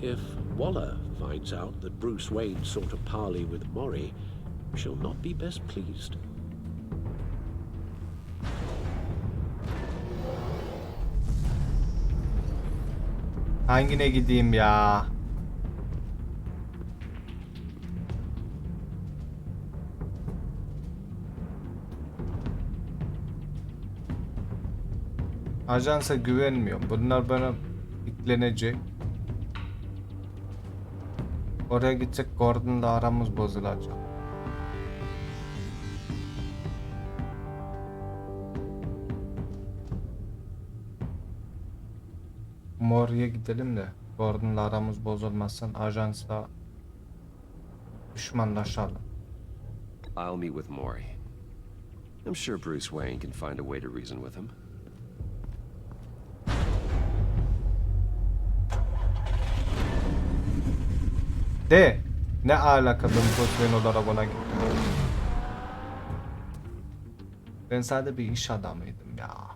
If Waller finds out that Bruce Wayne sought a parley with Mori, she'll not be best pleased. Hangine gideyim ya? Ajansa güvenmiyorum. Bunlar bana yüklenecek. Oraya gidecek, Gordon'la aramız bozulacak. Mori'ye gidelim de Gordon'la aramız bozulmasın. Ajansla düşmanlaşalım. I'll meet with Mori. I'm sure Bruce Wayne can find a way to reason with him. De ne alaka ben Bruce Wayne olarak ona gittim. Ben sadece bir iş adamıydım ya.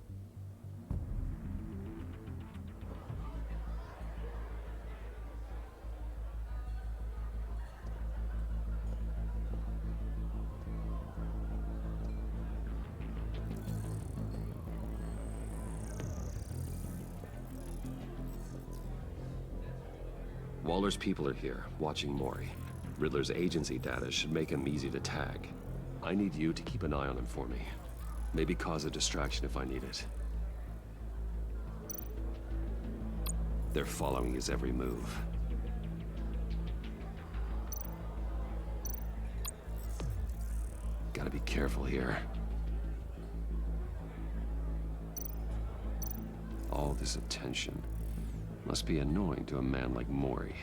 Waller's people are here, watching Mori. Riddler's agency data should make him easy to tag. I need you to keep an eye on him for me. Maybe cause a distraction if I need it. They're following his every move. Gotta be careful here. All this attention must be annoying to a man like Mori.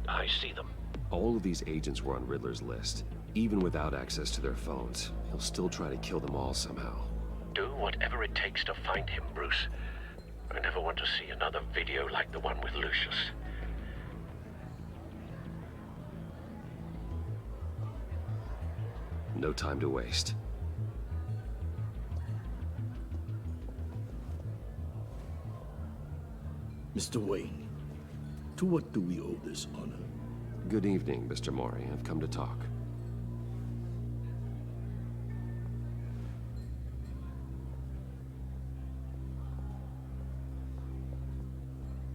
I see them. All of these agents were on Riddler's list. Even without access to their phones, he'll still try to kill them all somehow. Do whatever it takes to find him, Bruce. I never want to see another video like the one with Lucius. No time to waste. Mr. Wayne, to what do we owe this honor? Good evening, Mr. Mori. I've come to talk.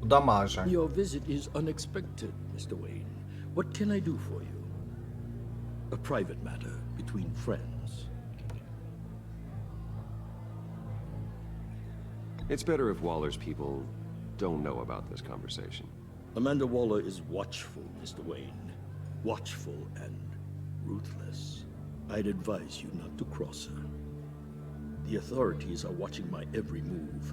Bu da mı ajan? Your visit is unexpected, Mr. Wayne. What can I do for you? A private matter between friends. It's better if Waller's people don't know about this conversation. Amanda Waller is watchful, Mr. Wayne. Watchful and ruthless. I'd advise you not to cross her. The authorities are watching my every move.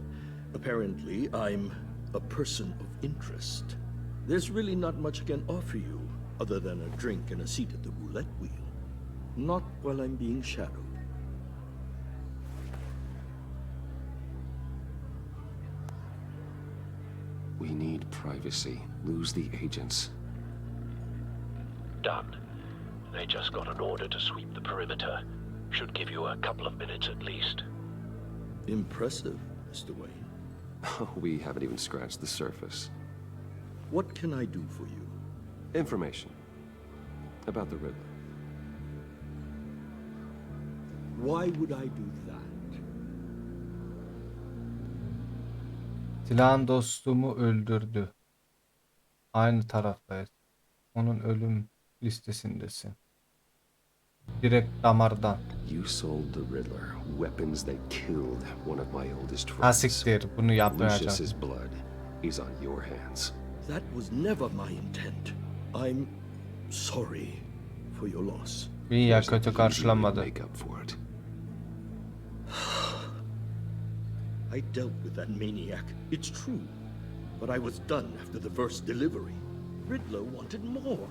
Apparently, I'm a person of interest. There's really not much I can offer you, other than a drink and a seat at the roulette wheel. Not while I'm being shadowed. We need privacy. Lose the agents. Done. They just got an order to sweep the perimeter. Should give you a couple of minutes at least. Impressive, Mr. Wayne. We haven't even scratched the surface. What can I do for you? Information. About the Riddler. Why would I do that? Silahın dostumu öldürdü. Aynı taraftayız. Onun ölüm listesindesin. Direkt damardan. You sold the Riddler weapons that killed one of my oldest friends. Ha siktir, bunu yapmayacağım. Lucius's blood is on your hands. That was never my intent. I'm sorry for your loss. İyi ya, kötü karşılanmadı. Make up for it. I dealt with that maniac, it's true. But I was done after the first delivery. Riddler wanted more.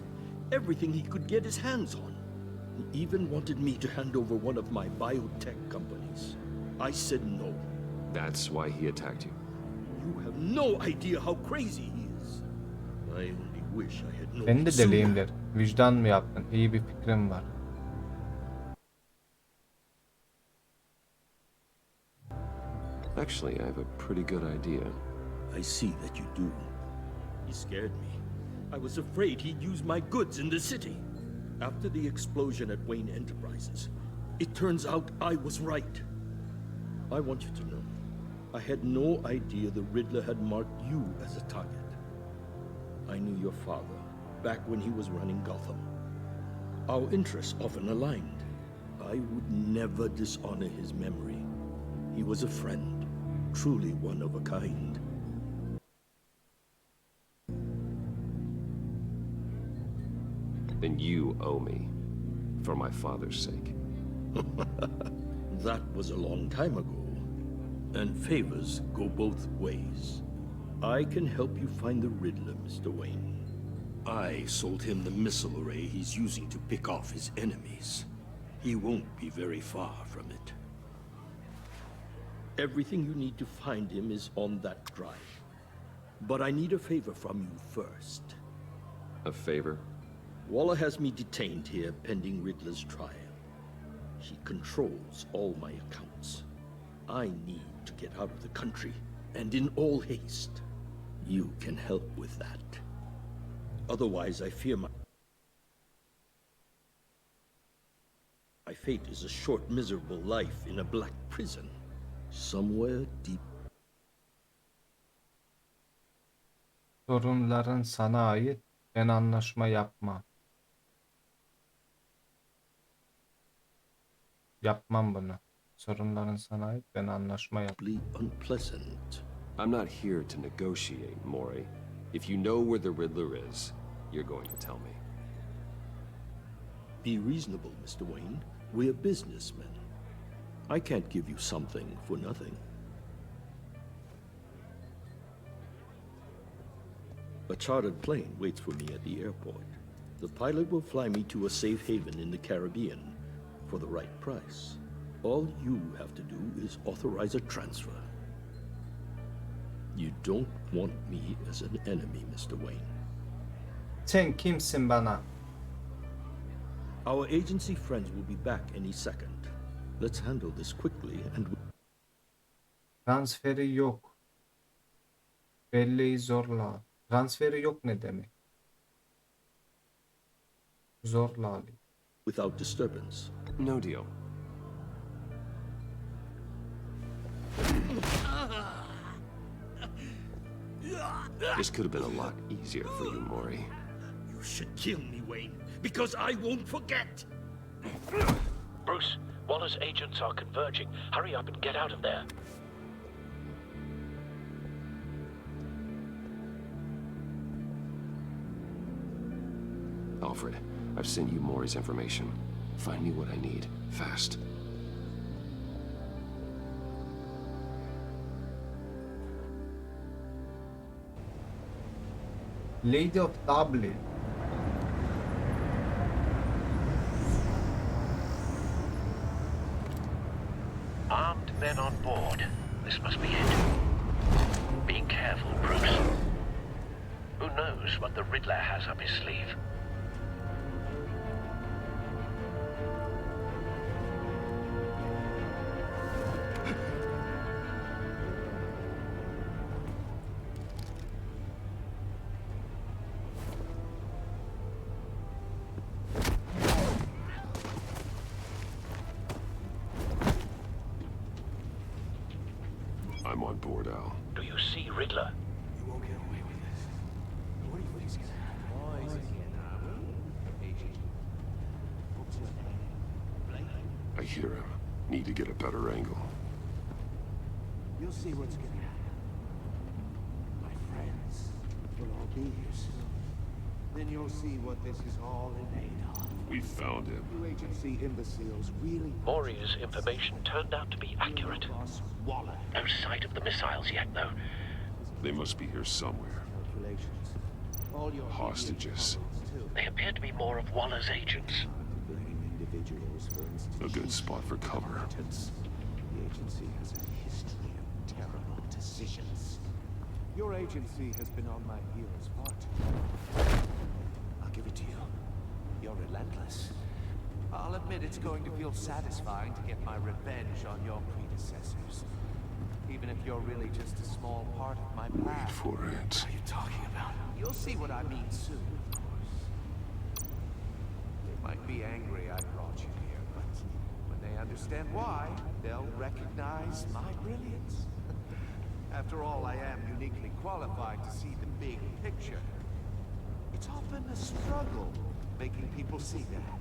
Everything he could get his hands on. He even wanted me to hand over one of my biotech companies. I said no. That's why he attacked you. You have no idea how crazy he is. I only wish I had known Ben de it sooner. deliyimdir. Vicdan mı yaptın? İyi bir fikrim var. Actually, I have a pretty good idea. I see that you do. He scared me. I was afraid he'd use my goods in the city. After the explosion at Wayne Enterprises, it turns out I was right. I want you to know, I had no idea the Riddler had marked you as a target. I knew your father back when he was running Gotham. Our interests often aligned. I would never dishonor his memory. He was a friend, truly one of a kind. Then you owe me, for my father's sake. That was a long time ago, and favors go both ways. I can help you find the Riddler, Mr. Wayne. I sold him the missile array he's using to pick off his enemies. He won't be very far from it. Everything you need to find him is on that drive. But I need a favor from you first. A favor? Waller has me detained here pending Riddler's trial. He controls all my accounts. I need to get out of the country, and in all haste. You can help with that. Otherwise, I fear my fate is a short, miserable life in a black prison. Somewhere deep. Sorunların sana ait. Ben anlaşma yapmam. Yapmam bunu. Sorunların sana ait. Ben anlaşma yapmam. Unpleasant. I'm not here to negotiate, Maury. If you know where the Riddler is, you're going to tell me. Be reasonable, Mr. Wayne. We're businessmen. I can't give you something for nothing. A chartered plane waits for me at the airport. The pilot will fly me to a safe haven in the Caribbean for the right price. All you have to do is authorize a transfer. You don't want me as an enemy, Mr. Wayne. Sen kimsin bana? Our agency friends will be back any second. Let's handle this quickly and... Transferi yok. Belleği zorla. Transferi yok ne demek? Zorla alayım. Without disturbance. No deal. This could have been a lot easier for you, Maury. You should kill me, Wayne, because I won't forget. Bruce, Waller's agents are converging. Hurry up and get out of there. Alfred, I've sent you Maury's information. Find me what I need, fast. Lady of Dublin. Armed men on board. This must be it. Be careful, Bruce. Who knows what the Riddler has up his sleeve? I'm on board, Al. Do you see Riddler? You won't get away with this. What do you think's gonna happen? I hear him. Need to get a better angle. You'll see what's gonna happen. My friends will all be here soon. Then you'll see what this is all in aid of. We found him. You agency imbeciles really... Maury's information turned out to be accurate. Waller. No sight of the missiles yet, though. They must be here somewhere. All your Hostages. They appear to be more of Waller's agents. individuals for A good spot for cover. The agency has a history of terrible decisions. Your agency has been on my heels far too long. I'll give it to you. You're relentless. I'll admit it's going to feel satisfying to get my revenge on your predecessors. even if you're really just a small part of my plan. Wait for it. What are you talking about? You'll see what I mean soon, of course. They might be angry I brought you here, but when they understand why, they'll recognize my brilliance. After all, I am uniquely qualified to see the big picture. It's often a struggle making people see that.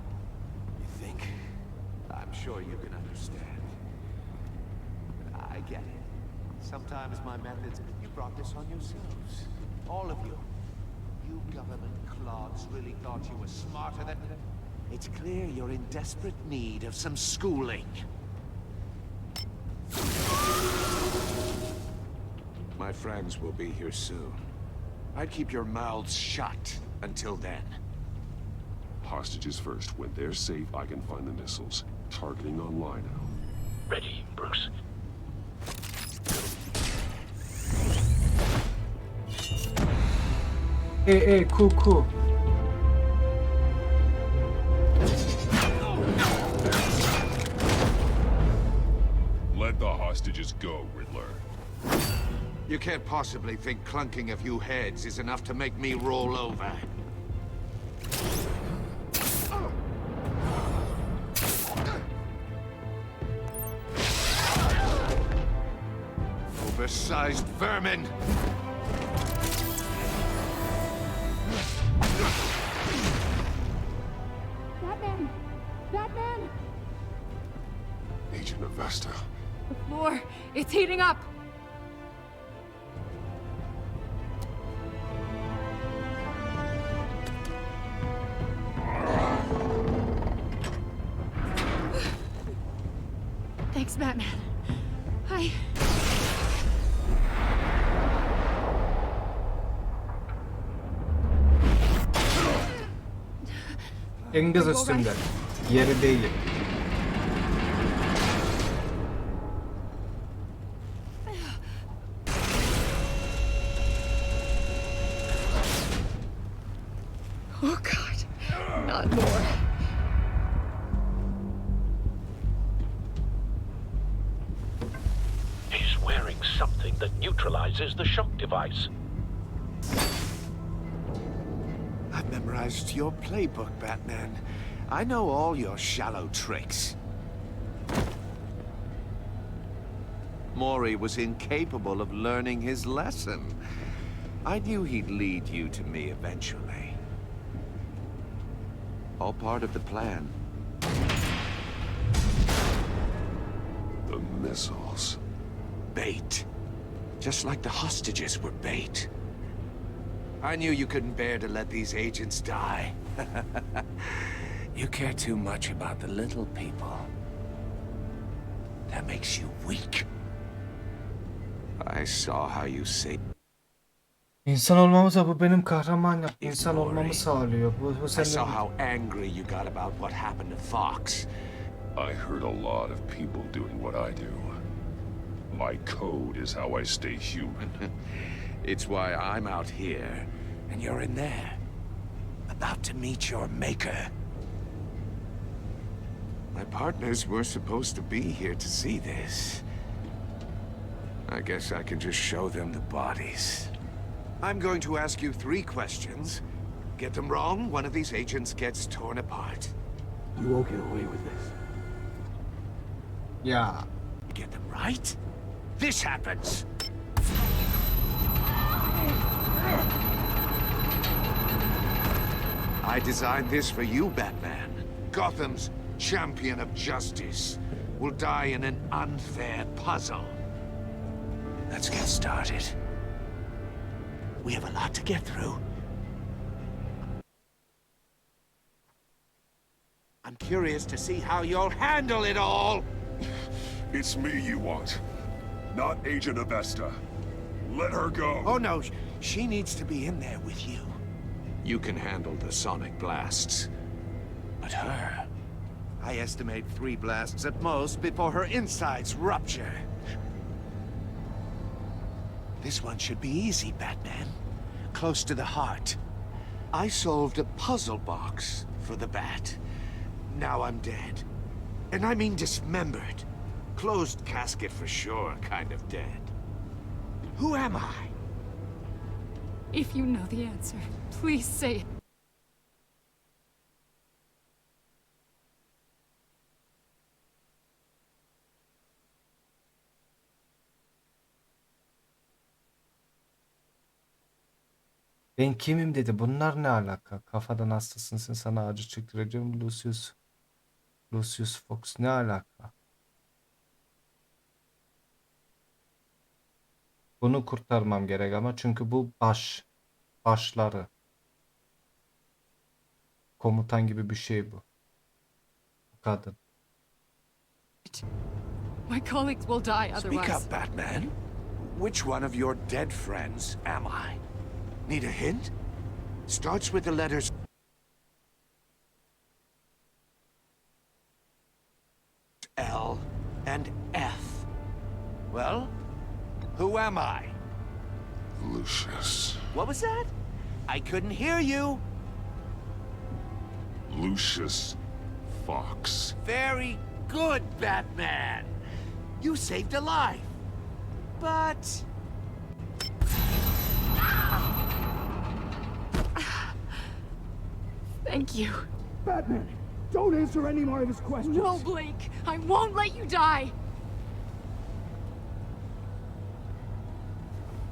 You think? I'm sure you can understand. I get it. Sometimes my methods... You brought this on yourselves. All of you. You government clods really thought you were smarter than... It's clear you're in desperate need of some schooling. My friends will be here soon. I'd keep your mouths shut until then. Hostages first. When they're safe, I can find the missiles. Targeting online now. Ready, Bruce. Cool. Let the hostages go, Riddler. You can't possibly think clunking a few heads is enough to make me roll over. Oversized vermin! Batman! Batman! Agent Avesta. The floor, it's heating up! Thanks, Batman. Engaz üstünde. Yeri değil. Oh God, not more. He's wearing something that neutralizes the shock device. I've memorized your playbook, Batman. I know all your shallow tricks. Maury was incapable of learning his lesson. I knew he'd lead you to me eventually. All part of the plan. The missiles. Bait. Just like the hostages were bait. I knew you couldn't bear to let these agents die. You care too much about the little people. That makes you weak. I saw how you say. İnsan olmamıza bu benim kahraman yaptı. İnsan olmamı sağlıyor. Bu I senin... saw how angry you got about what happened to Fox. I heard a lot of people doing what I do. My code is how I stay human. It's why I'm out here, and you're in there. About to meet your maker. My partners were supposed to be here to see this. I guess I can just show them the bodies. I'm going to ask you 3 questions. Get them wrong, one of these agents gets torn apart. You won't get away with this. Yeah. You get them right, this happens. I designed this for you, Batman. Gotham's champion of justice will die in an unfair puzzle. Let's get started. We have a lot to get through. I'm curious to see how you'll handle it all. It's me you want, not Agent Avesta. Let her go. Oh no, she needs to be in there with you. You can handle the sonic blasts. But her... I estimate 3 blasts at most before her insides rupture. This one should be easy, Batman. Close to the heart. I solved a puzzle box for the Bat. Now I'm dead. And I mean dismembered. Closed casket for sure, kind of dead. Who am I? If you know the answer, please say it. Ben kimim dedi. Bunlar ne alaka? Kafadan hastasın sen, sana acı çektireceğim. Lucius Fox ne alaka? Bunu kurtarmam gerek ama çünkü bu başları. Komutan gibi bir şey bu. Bu kadın. My colleagues will die otherwise. Speak up, Batman. Which one of your dead friends am I? Need a hint? Starts with the letters L and F. Well, who am I? Lucius. What was that? I couldn't hear you. Lucius Fox. Very good, Batman. You saved a life. But... Thank you. Batman, don't answer any more of his questions. No, Blake. I won't let you die.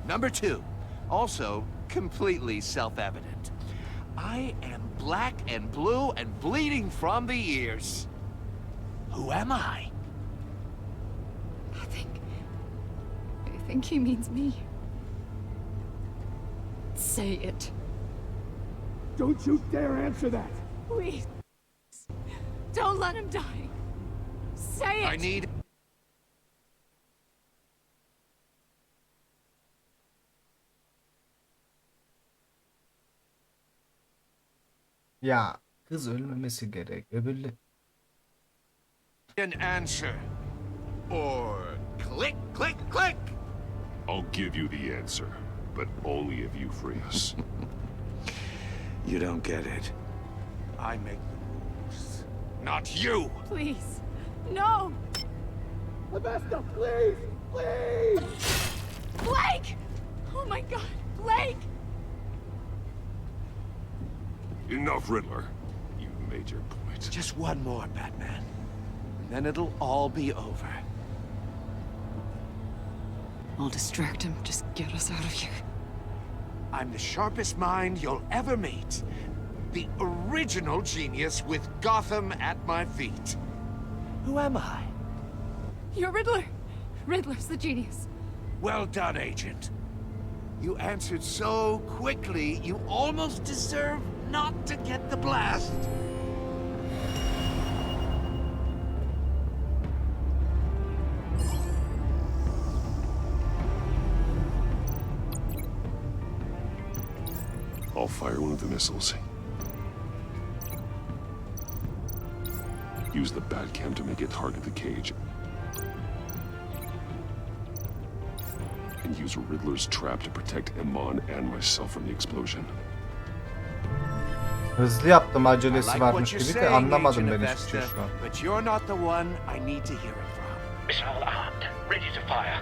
Number 2, also completely self-evident. I am black and blue and bleeding from the ears. Who am I? I think he means me. Say it. Don't you dare answer that! Please. Don't let him die. Say it! I need... Ya kız ölmemesi gerek. Öbürle. an answer. Or click, click, click! I'll give you the answer, but only if you free us. You don't get it. I make the rules, not you! Please. No! Avesta, please! Please! Blake! Oh my god, Blake! Enough, Riddler. You've made your point. Just one more, Batman. And then it'll all be over. I'll distract him. Just get us out of here. I'm the sharpest mind you'll ever meet. The original genius with Gotham at my feet. Who am I? You're Riddler. Riddler's the genius. Well done, Agent. You answered so quickly, you almost deserve not to get the blast. I'll fire one of the missiles. Use the Batcam to make it target the cage. And use Riddler's trap to protect Iman and myself from the explosion. Hızlı yaptım, acelesi I like varmış what you're gibi de saying, anlamadım Agent ben hiçbir şey Avesta, şu an. but you're not the one I need to hear it from. Missile armed, ready to fire.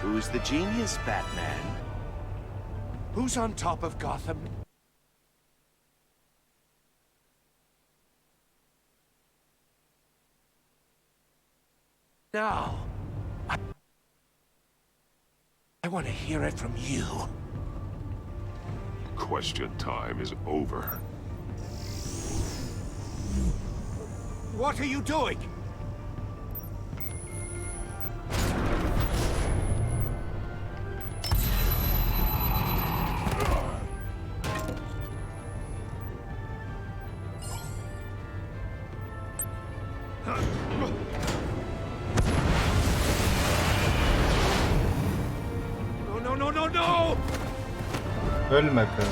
Who's the genius, Batman? Who's on top of Gotham? Now, I want to hear it from you. Question time is over. What are you doing? No! Ölme kız.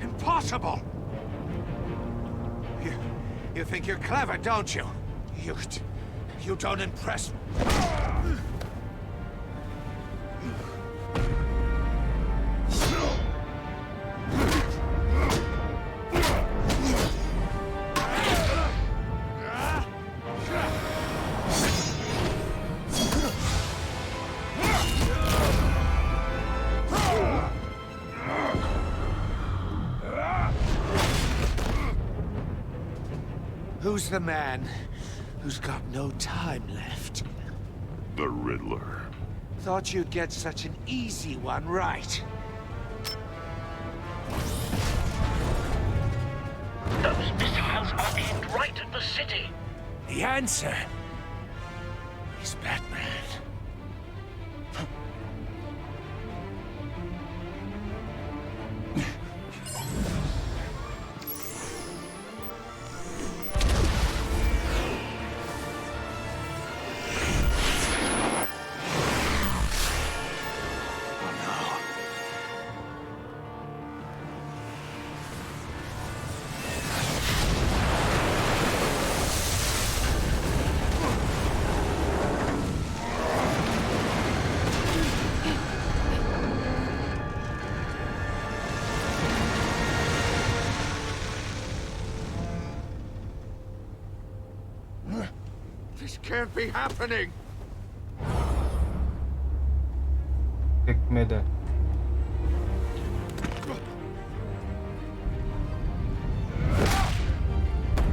Impossible! You think you're clever, don't you? You don't impress me. Who's the man who's got no time left? The Riddler. Thought you'd get such an easy one right. Those missiles are aimed right at the city. The answer is Batman. This can't be happening. Tekmede.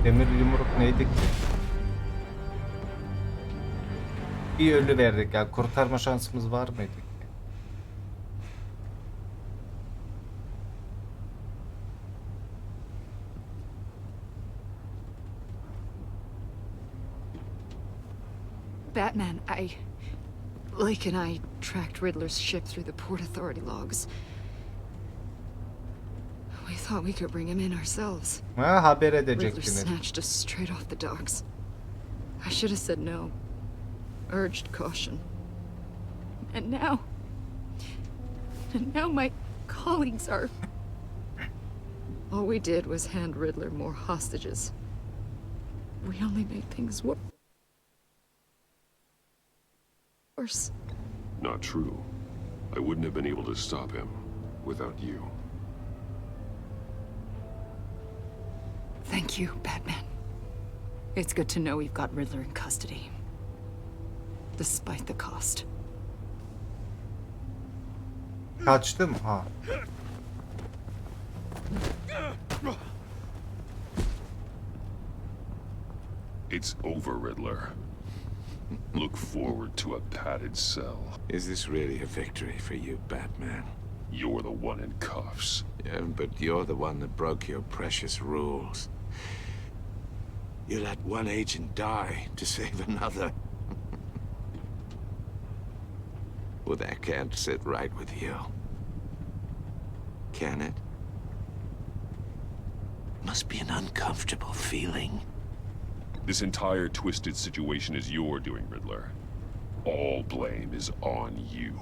Demir yumruk neydi ki? Bir ölü verdik ya. Kurtarma şansımız var mıydı ki? Batman, Lake and I tracked Riddler's ship through the Port Authority logs. We thought we could bring him in ourselves. Ha, haber Riddler edecektiniz. snatched us straight off the docks. I should have said no. Urged caution. And now my colleagues are... All we did was hand Riddler more hostages. We only made things worse. Not true. I wouldn't have been able to stop him without you. Thank you, Batman. It's good to know we've got Riddler in custody. Despite the cost. Kaçtım ha. It's over, Riddler. Look forward to a padded cell. Is this really a victory for you, Batman? You're the one in cuffs. Yeah, but you're the one that broke your precious rules. You let one agent die to save another. Well, that can't sit right with you. Can it? Must be an uncomfortable feeling. This entire twisted situation is your doing, Riddler. All blame is on you.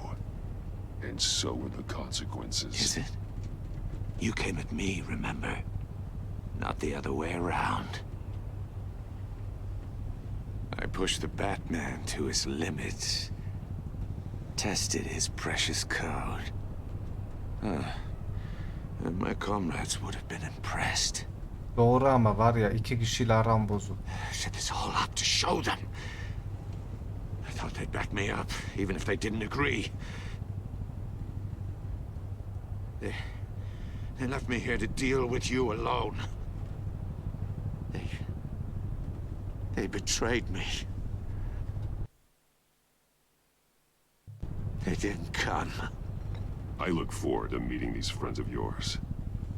And so are the consequences. Is it? You came at me, remember? Not the other way around. I pushed the Batman to his limits. Tested his precious code. And my comrades would have been impressed. Doğru ama var ya, iki kişiyle aram bozuk. Set this all up to show them. I thought they'd back me up, even if they didn't agree. They left me here to deal with you alone. They betrayed me. They didn't come. I look forward to meeting these friends of yours.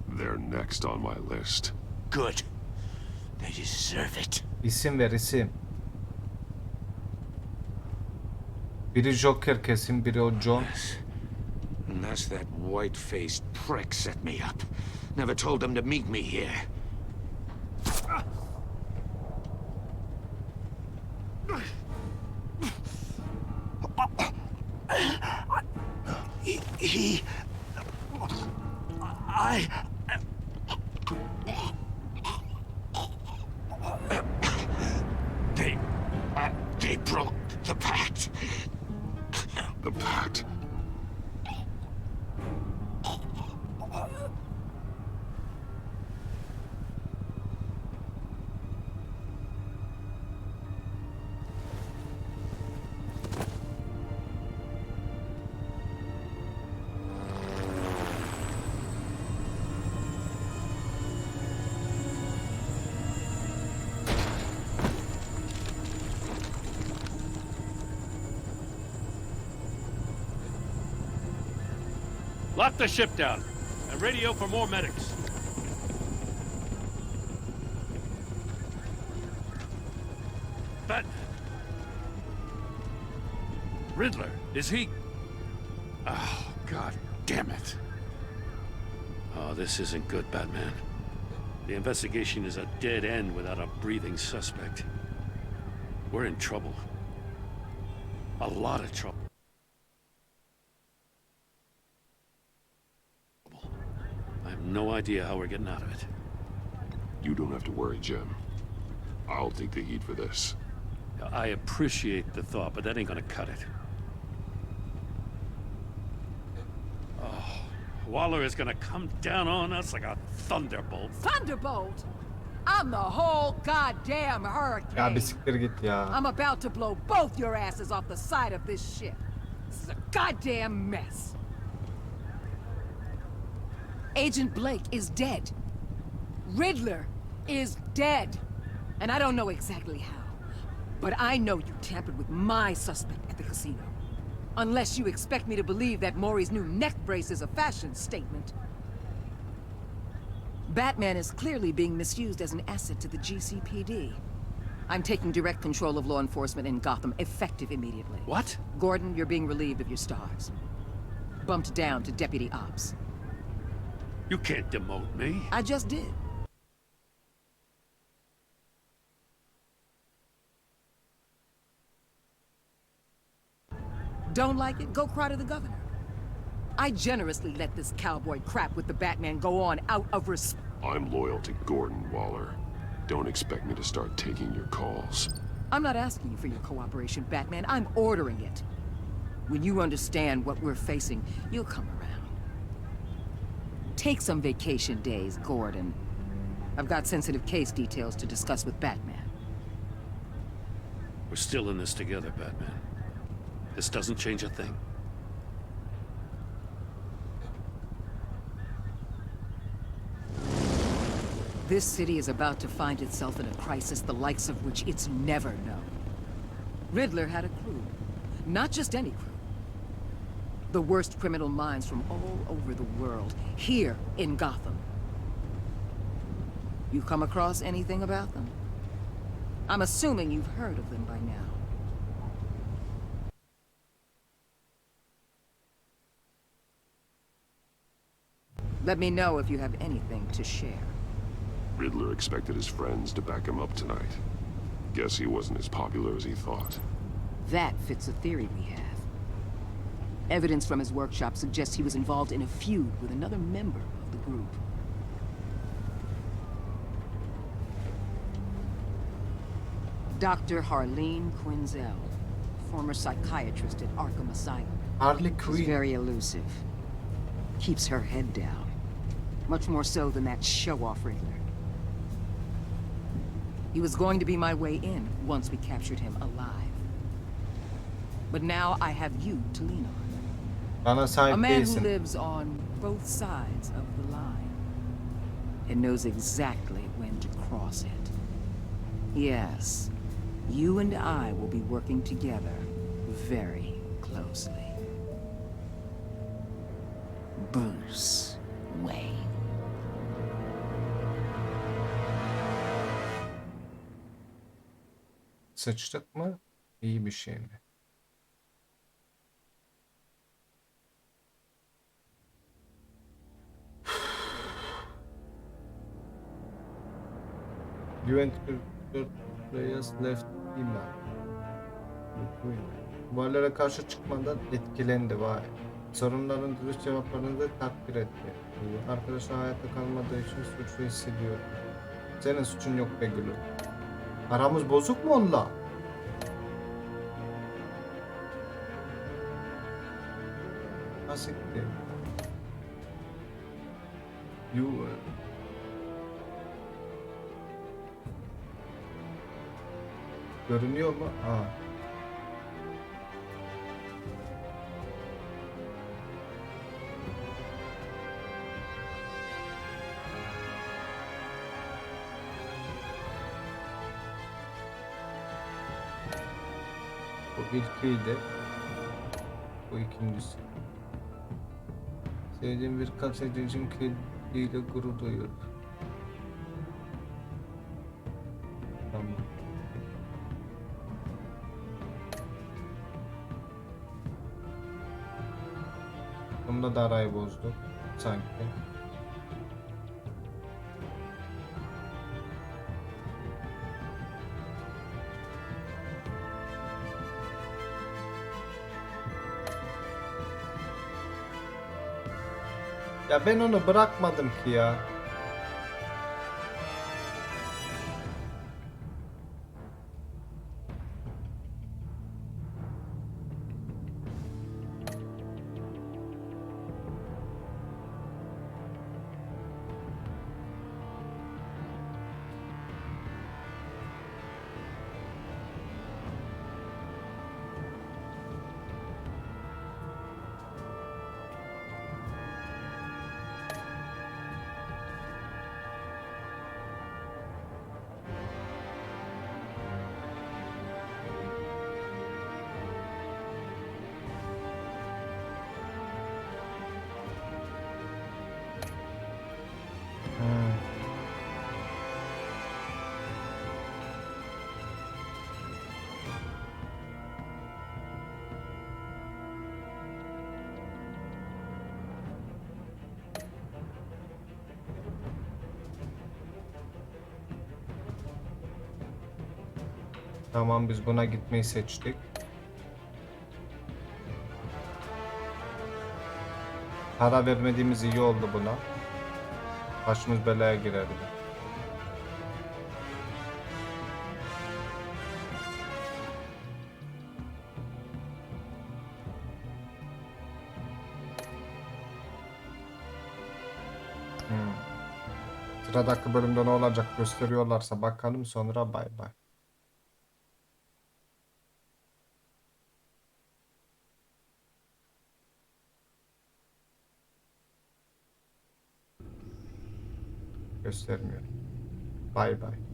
They're next on my list. Good. They deserve it. İsim ver, isim. Biri Joker kesin, biri o John. Unless that white-faced prick set me up. Never told them to meet me here. The Pact. Lock the ship down and radio for more medics. Batman. Riddler, is he? Oh, God damn it. Oh, this isn't good, Batman. The investigation is a dead end without a breathing suspect. We're in trouble. A lot of trouble. I have no idea how we're getting out of it. You don't have to worry, Jim. I'll take the heat for this. I appreciate the thought, but that ain't gonna cut it. Oh, Waller is gonna come down on us like a thunderbolt. Thunderbolt? I'm the whole goddamn hurricane. Ya bir siktir git ya. I'm about to blow both your asses off the side of this ship. This is a goddamn mess. Agent Blake is dead. Riddler is dead. And I don't know exactly how. But I know you tampered with my suspect at the casino. Unless you expect me to believe that Maury's new neck brace is a fashion statement. Batman is clearly being misused as an asset to the GCPD. I'm taking direct control of law enforcement in Gotham, effective immediately. What? Gordon, you're being relieved of your stars. Bumped down to Deputy Ops. You can't demote me. I just did. Don't like it? Go cry to the governor. I generously let this cowboy crap with the Batman go on out of respect. I'm loyal to Gordon, Waller. Don't expect me to start taking your calls. I'm not asking you for your cooperation, Batman. I'm ordering it. When you understand what we're facing, you'll come around. Take some vacation days, Gordon. I've got sensitive case details to discuss with Batman. We're still in this together, Batman. This doesn't change a thing. This city is about to find itself in a crisis the likes of which it's never known. Riddler had a crew. Not just any crew. The worst criminal minds from all over the world, here in Gotham. You come across anything about them? I'm assuming you've heard of them by now. Let me know if you have anything to share. Riddler expected his friends to back him up tonight. Guess he wasn't as popular as he thought. That fits a theory we have. Evidence from his workshop suggests he was involved in a feud with another member of the group. Dr. Harleen Quinzel, former psychiatrist at Arkham Asylum. Harley She's Quinn. very elusive. Keeps her head down. Much more so than that show-off Riddler. He was going to be my way in once we captured him alive. But now I have you to lean on. Bana A sahip man who değilsin. lives on both sides of the line. And knows exactly when to cross it. Yes, you and I will be working together very closely. Bruce Wayne. Sıçtık mı? İyi bir şey mi? Juventus 4 players left behind. Varlara karşı çıkmadan etkilendi vay. Sorunların dürüst cevaplarını da takdir etti. Arkadaşlar hayatta kalmadığı için suçlu hissediyor. Senin suçun yok be gülüm. Aramız bozuk mu onunla? Asikti. You. Görünüyor mu? Aa. Bu ilkiydi. Bu ikincisi. Sevdiğim bir gazetecinin kediyle gurur duyuyor. Tamam. Bunda da arayı bozdu sanki. Ya ben onu bırakmadım ki ya. Tamam, biz buna gitmeyi seçtik. Para vermediğimiz iyi oldu buna. Başımız belaya girerdi. Sıradaki bölümde ne olacak gösteriyorlarsa bakalım, sonra bay bay. Göstermiyor. Bay bay.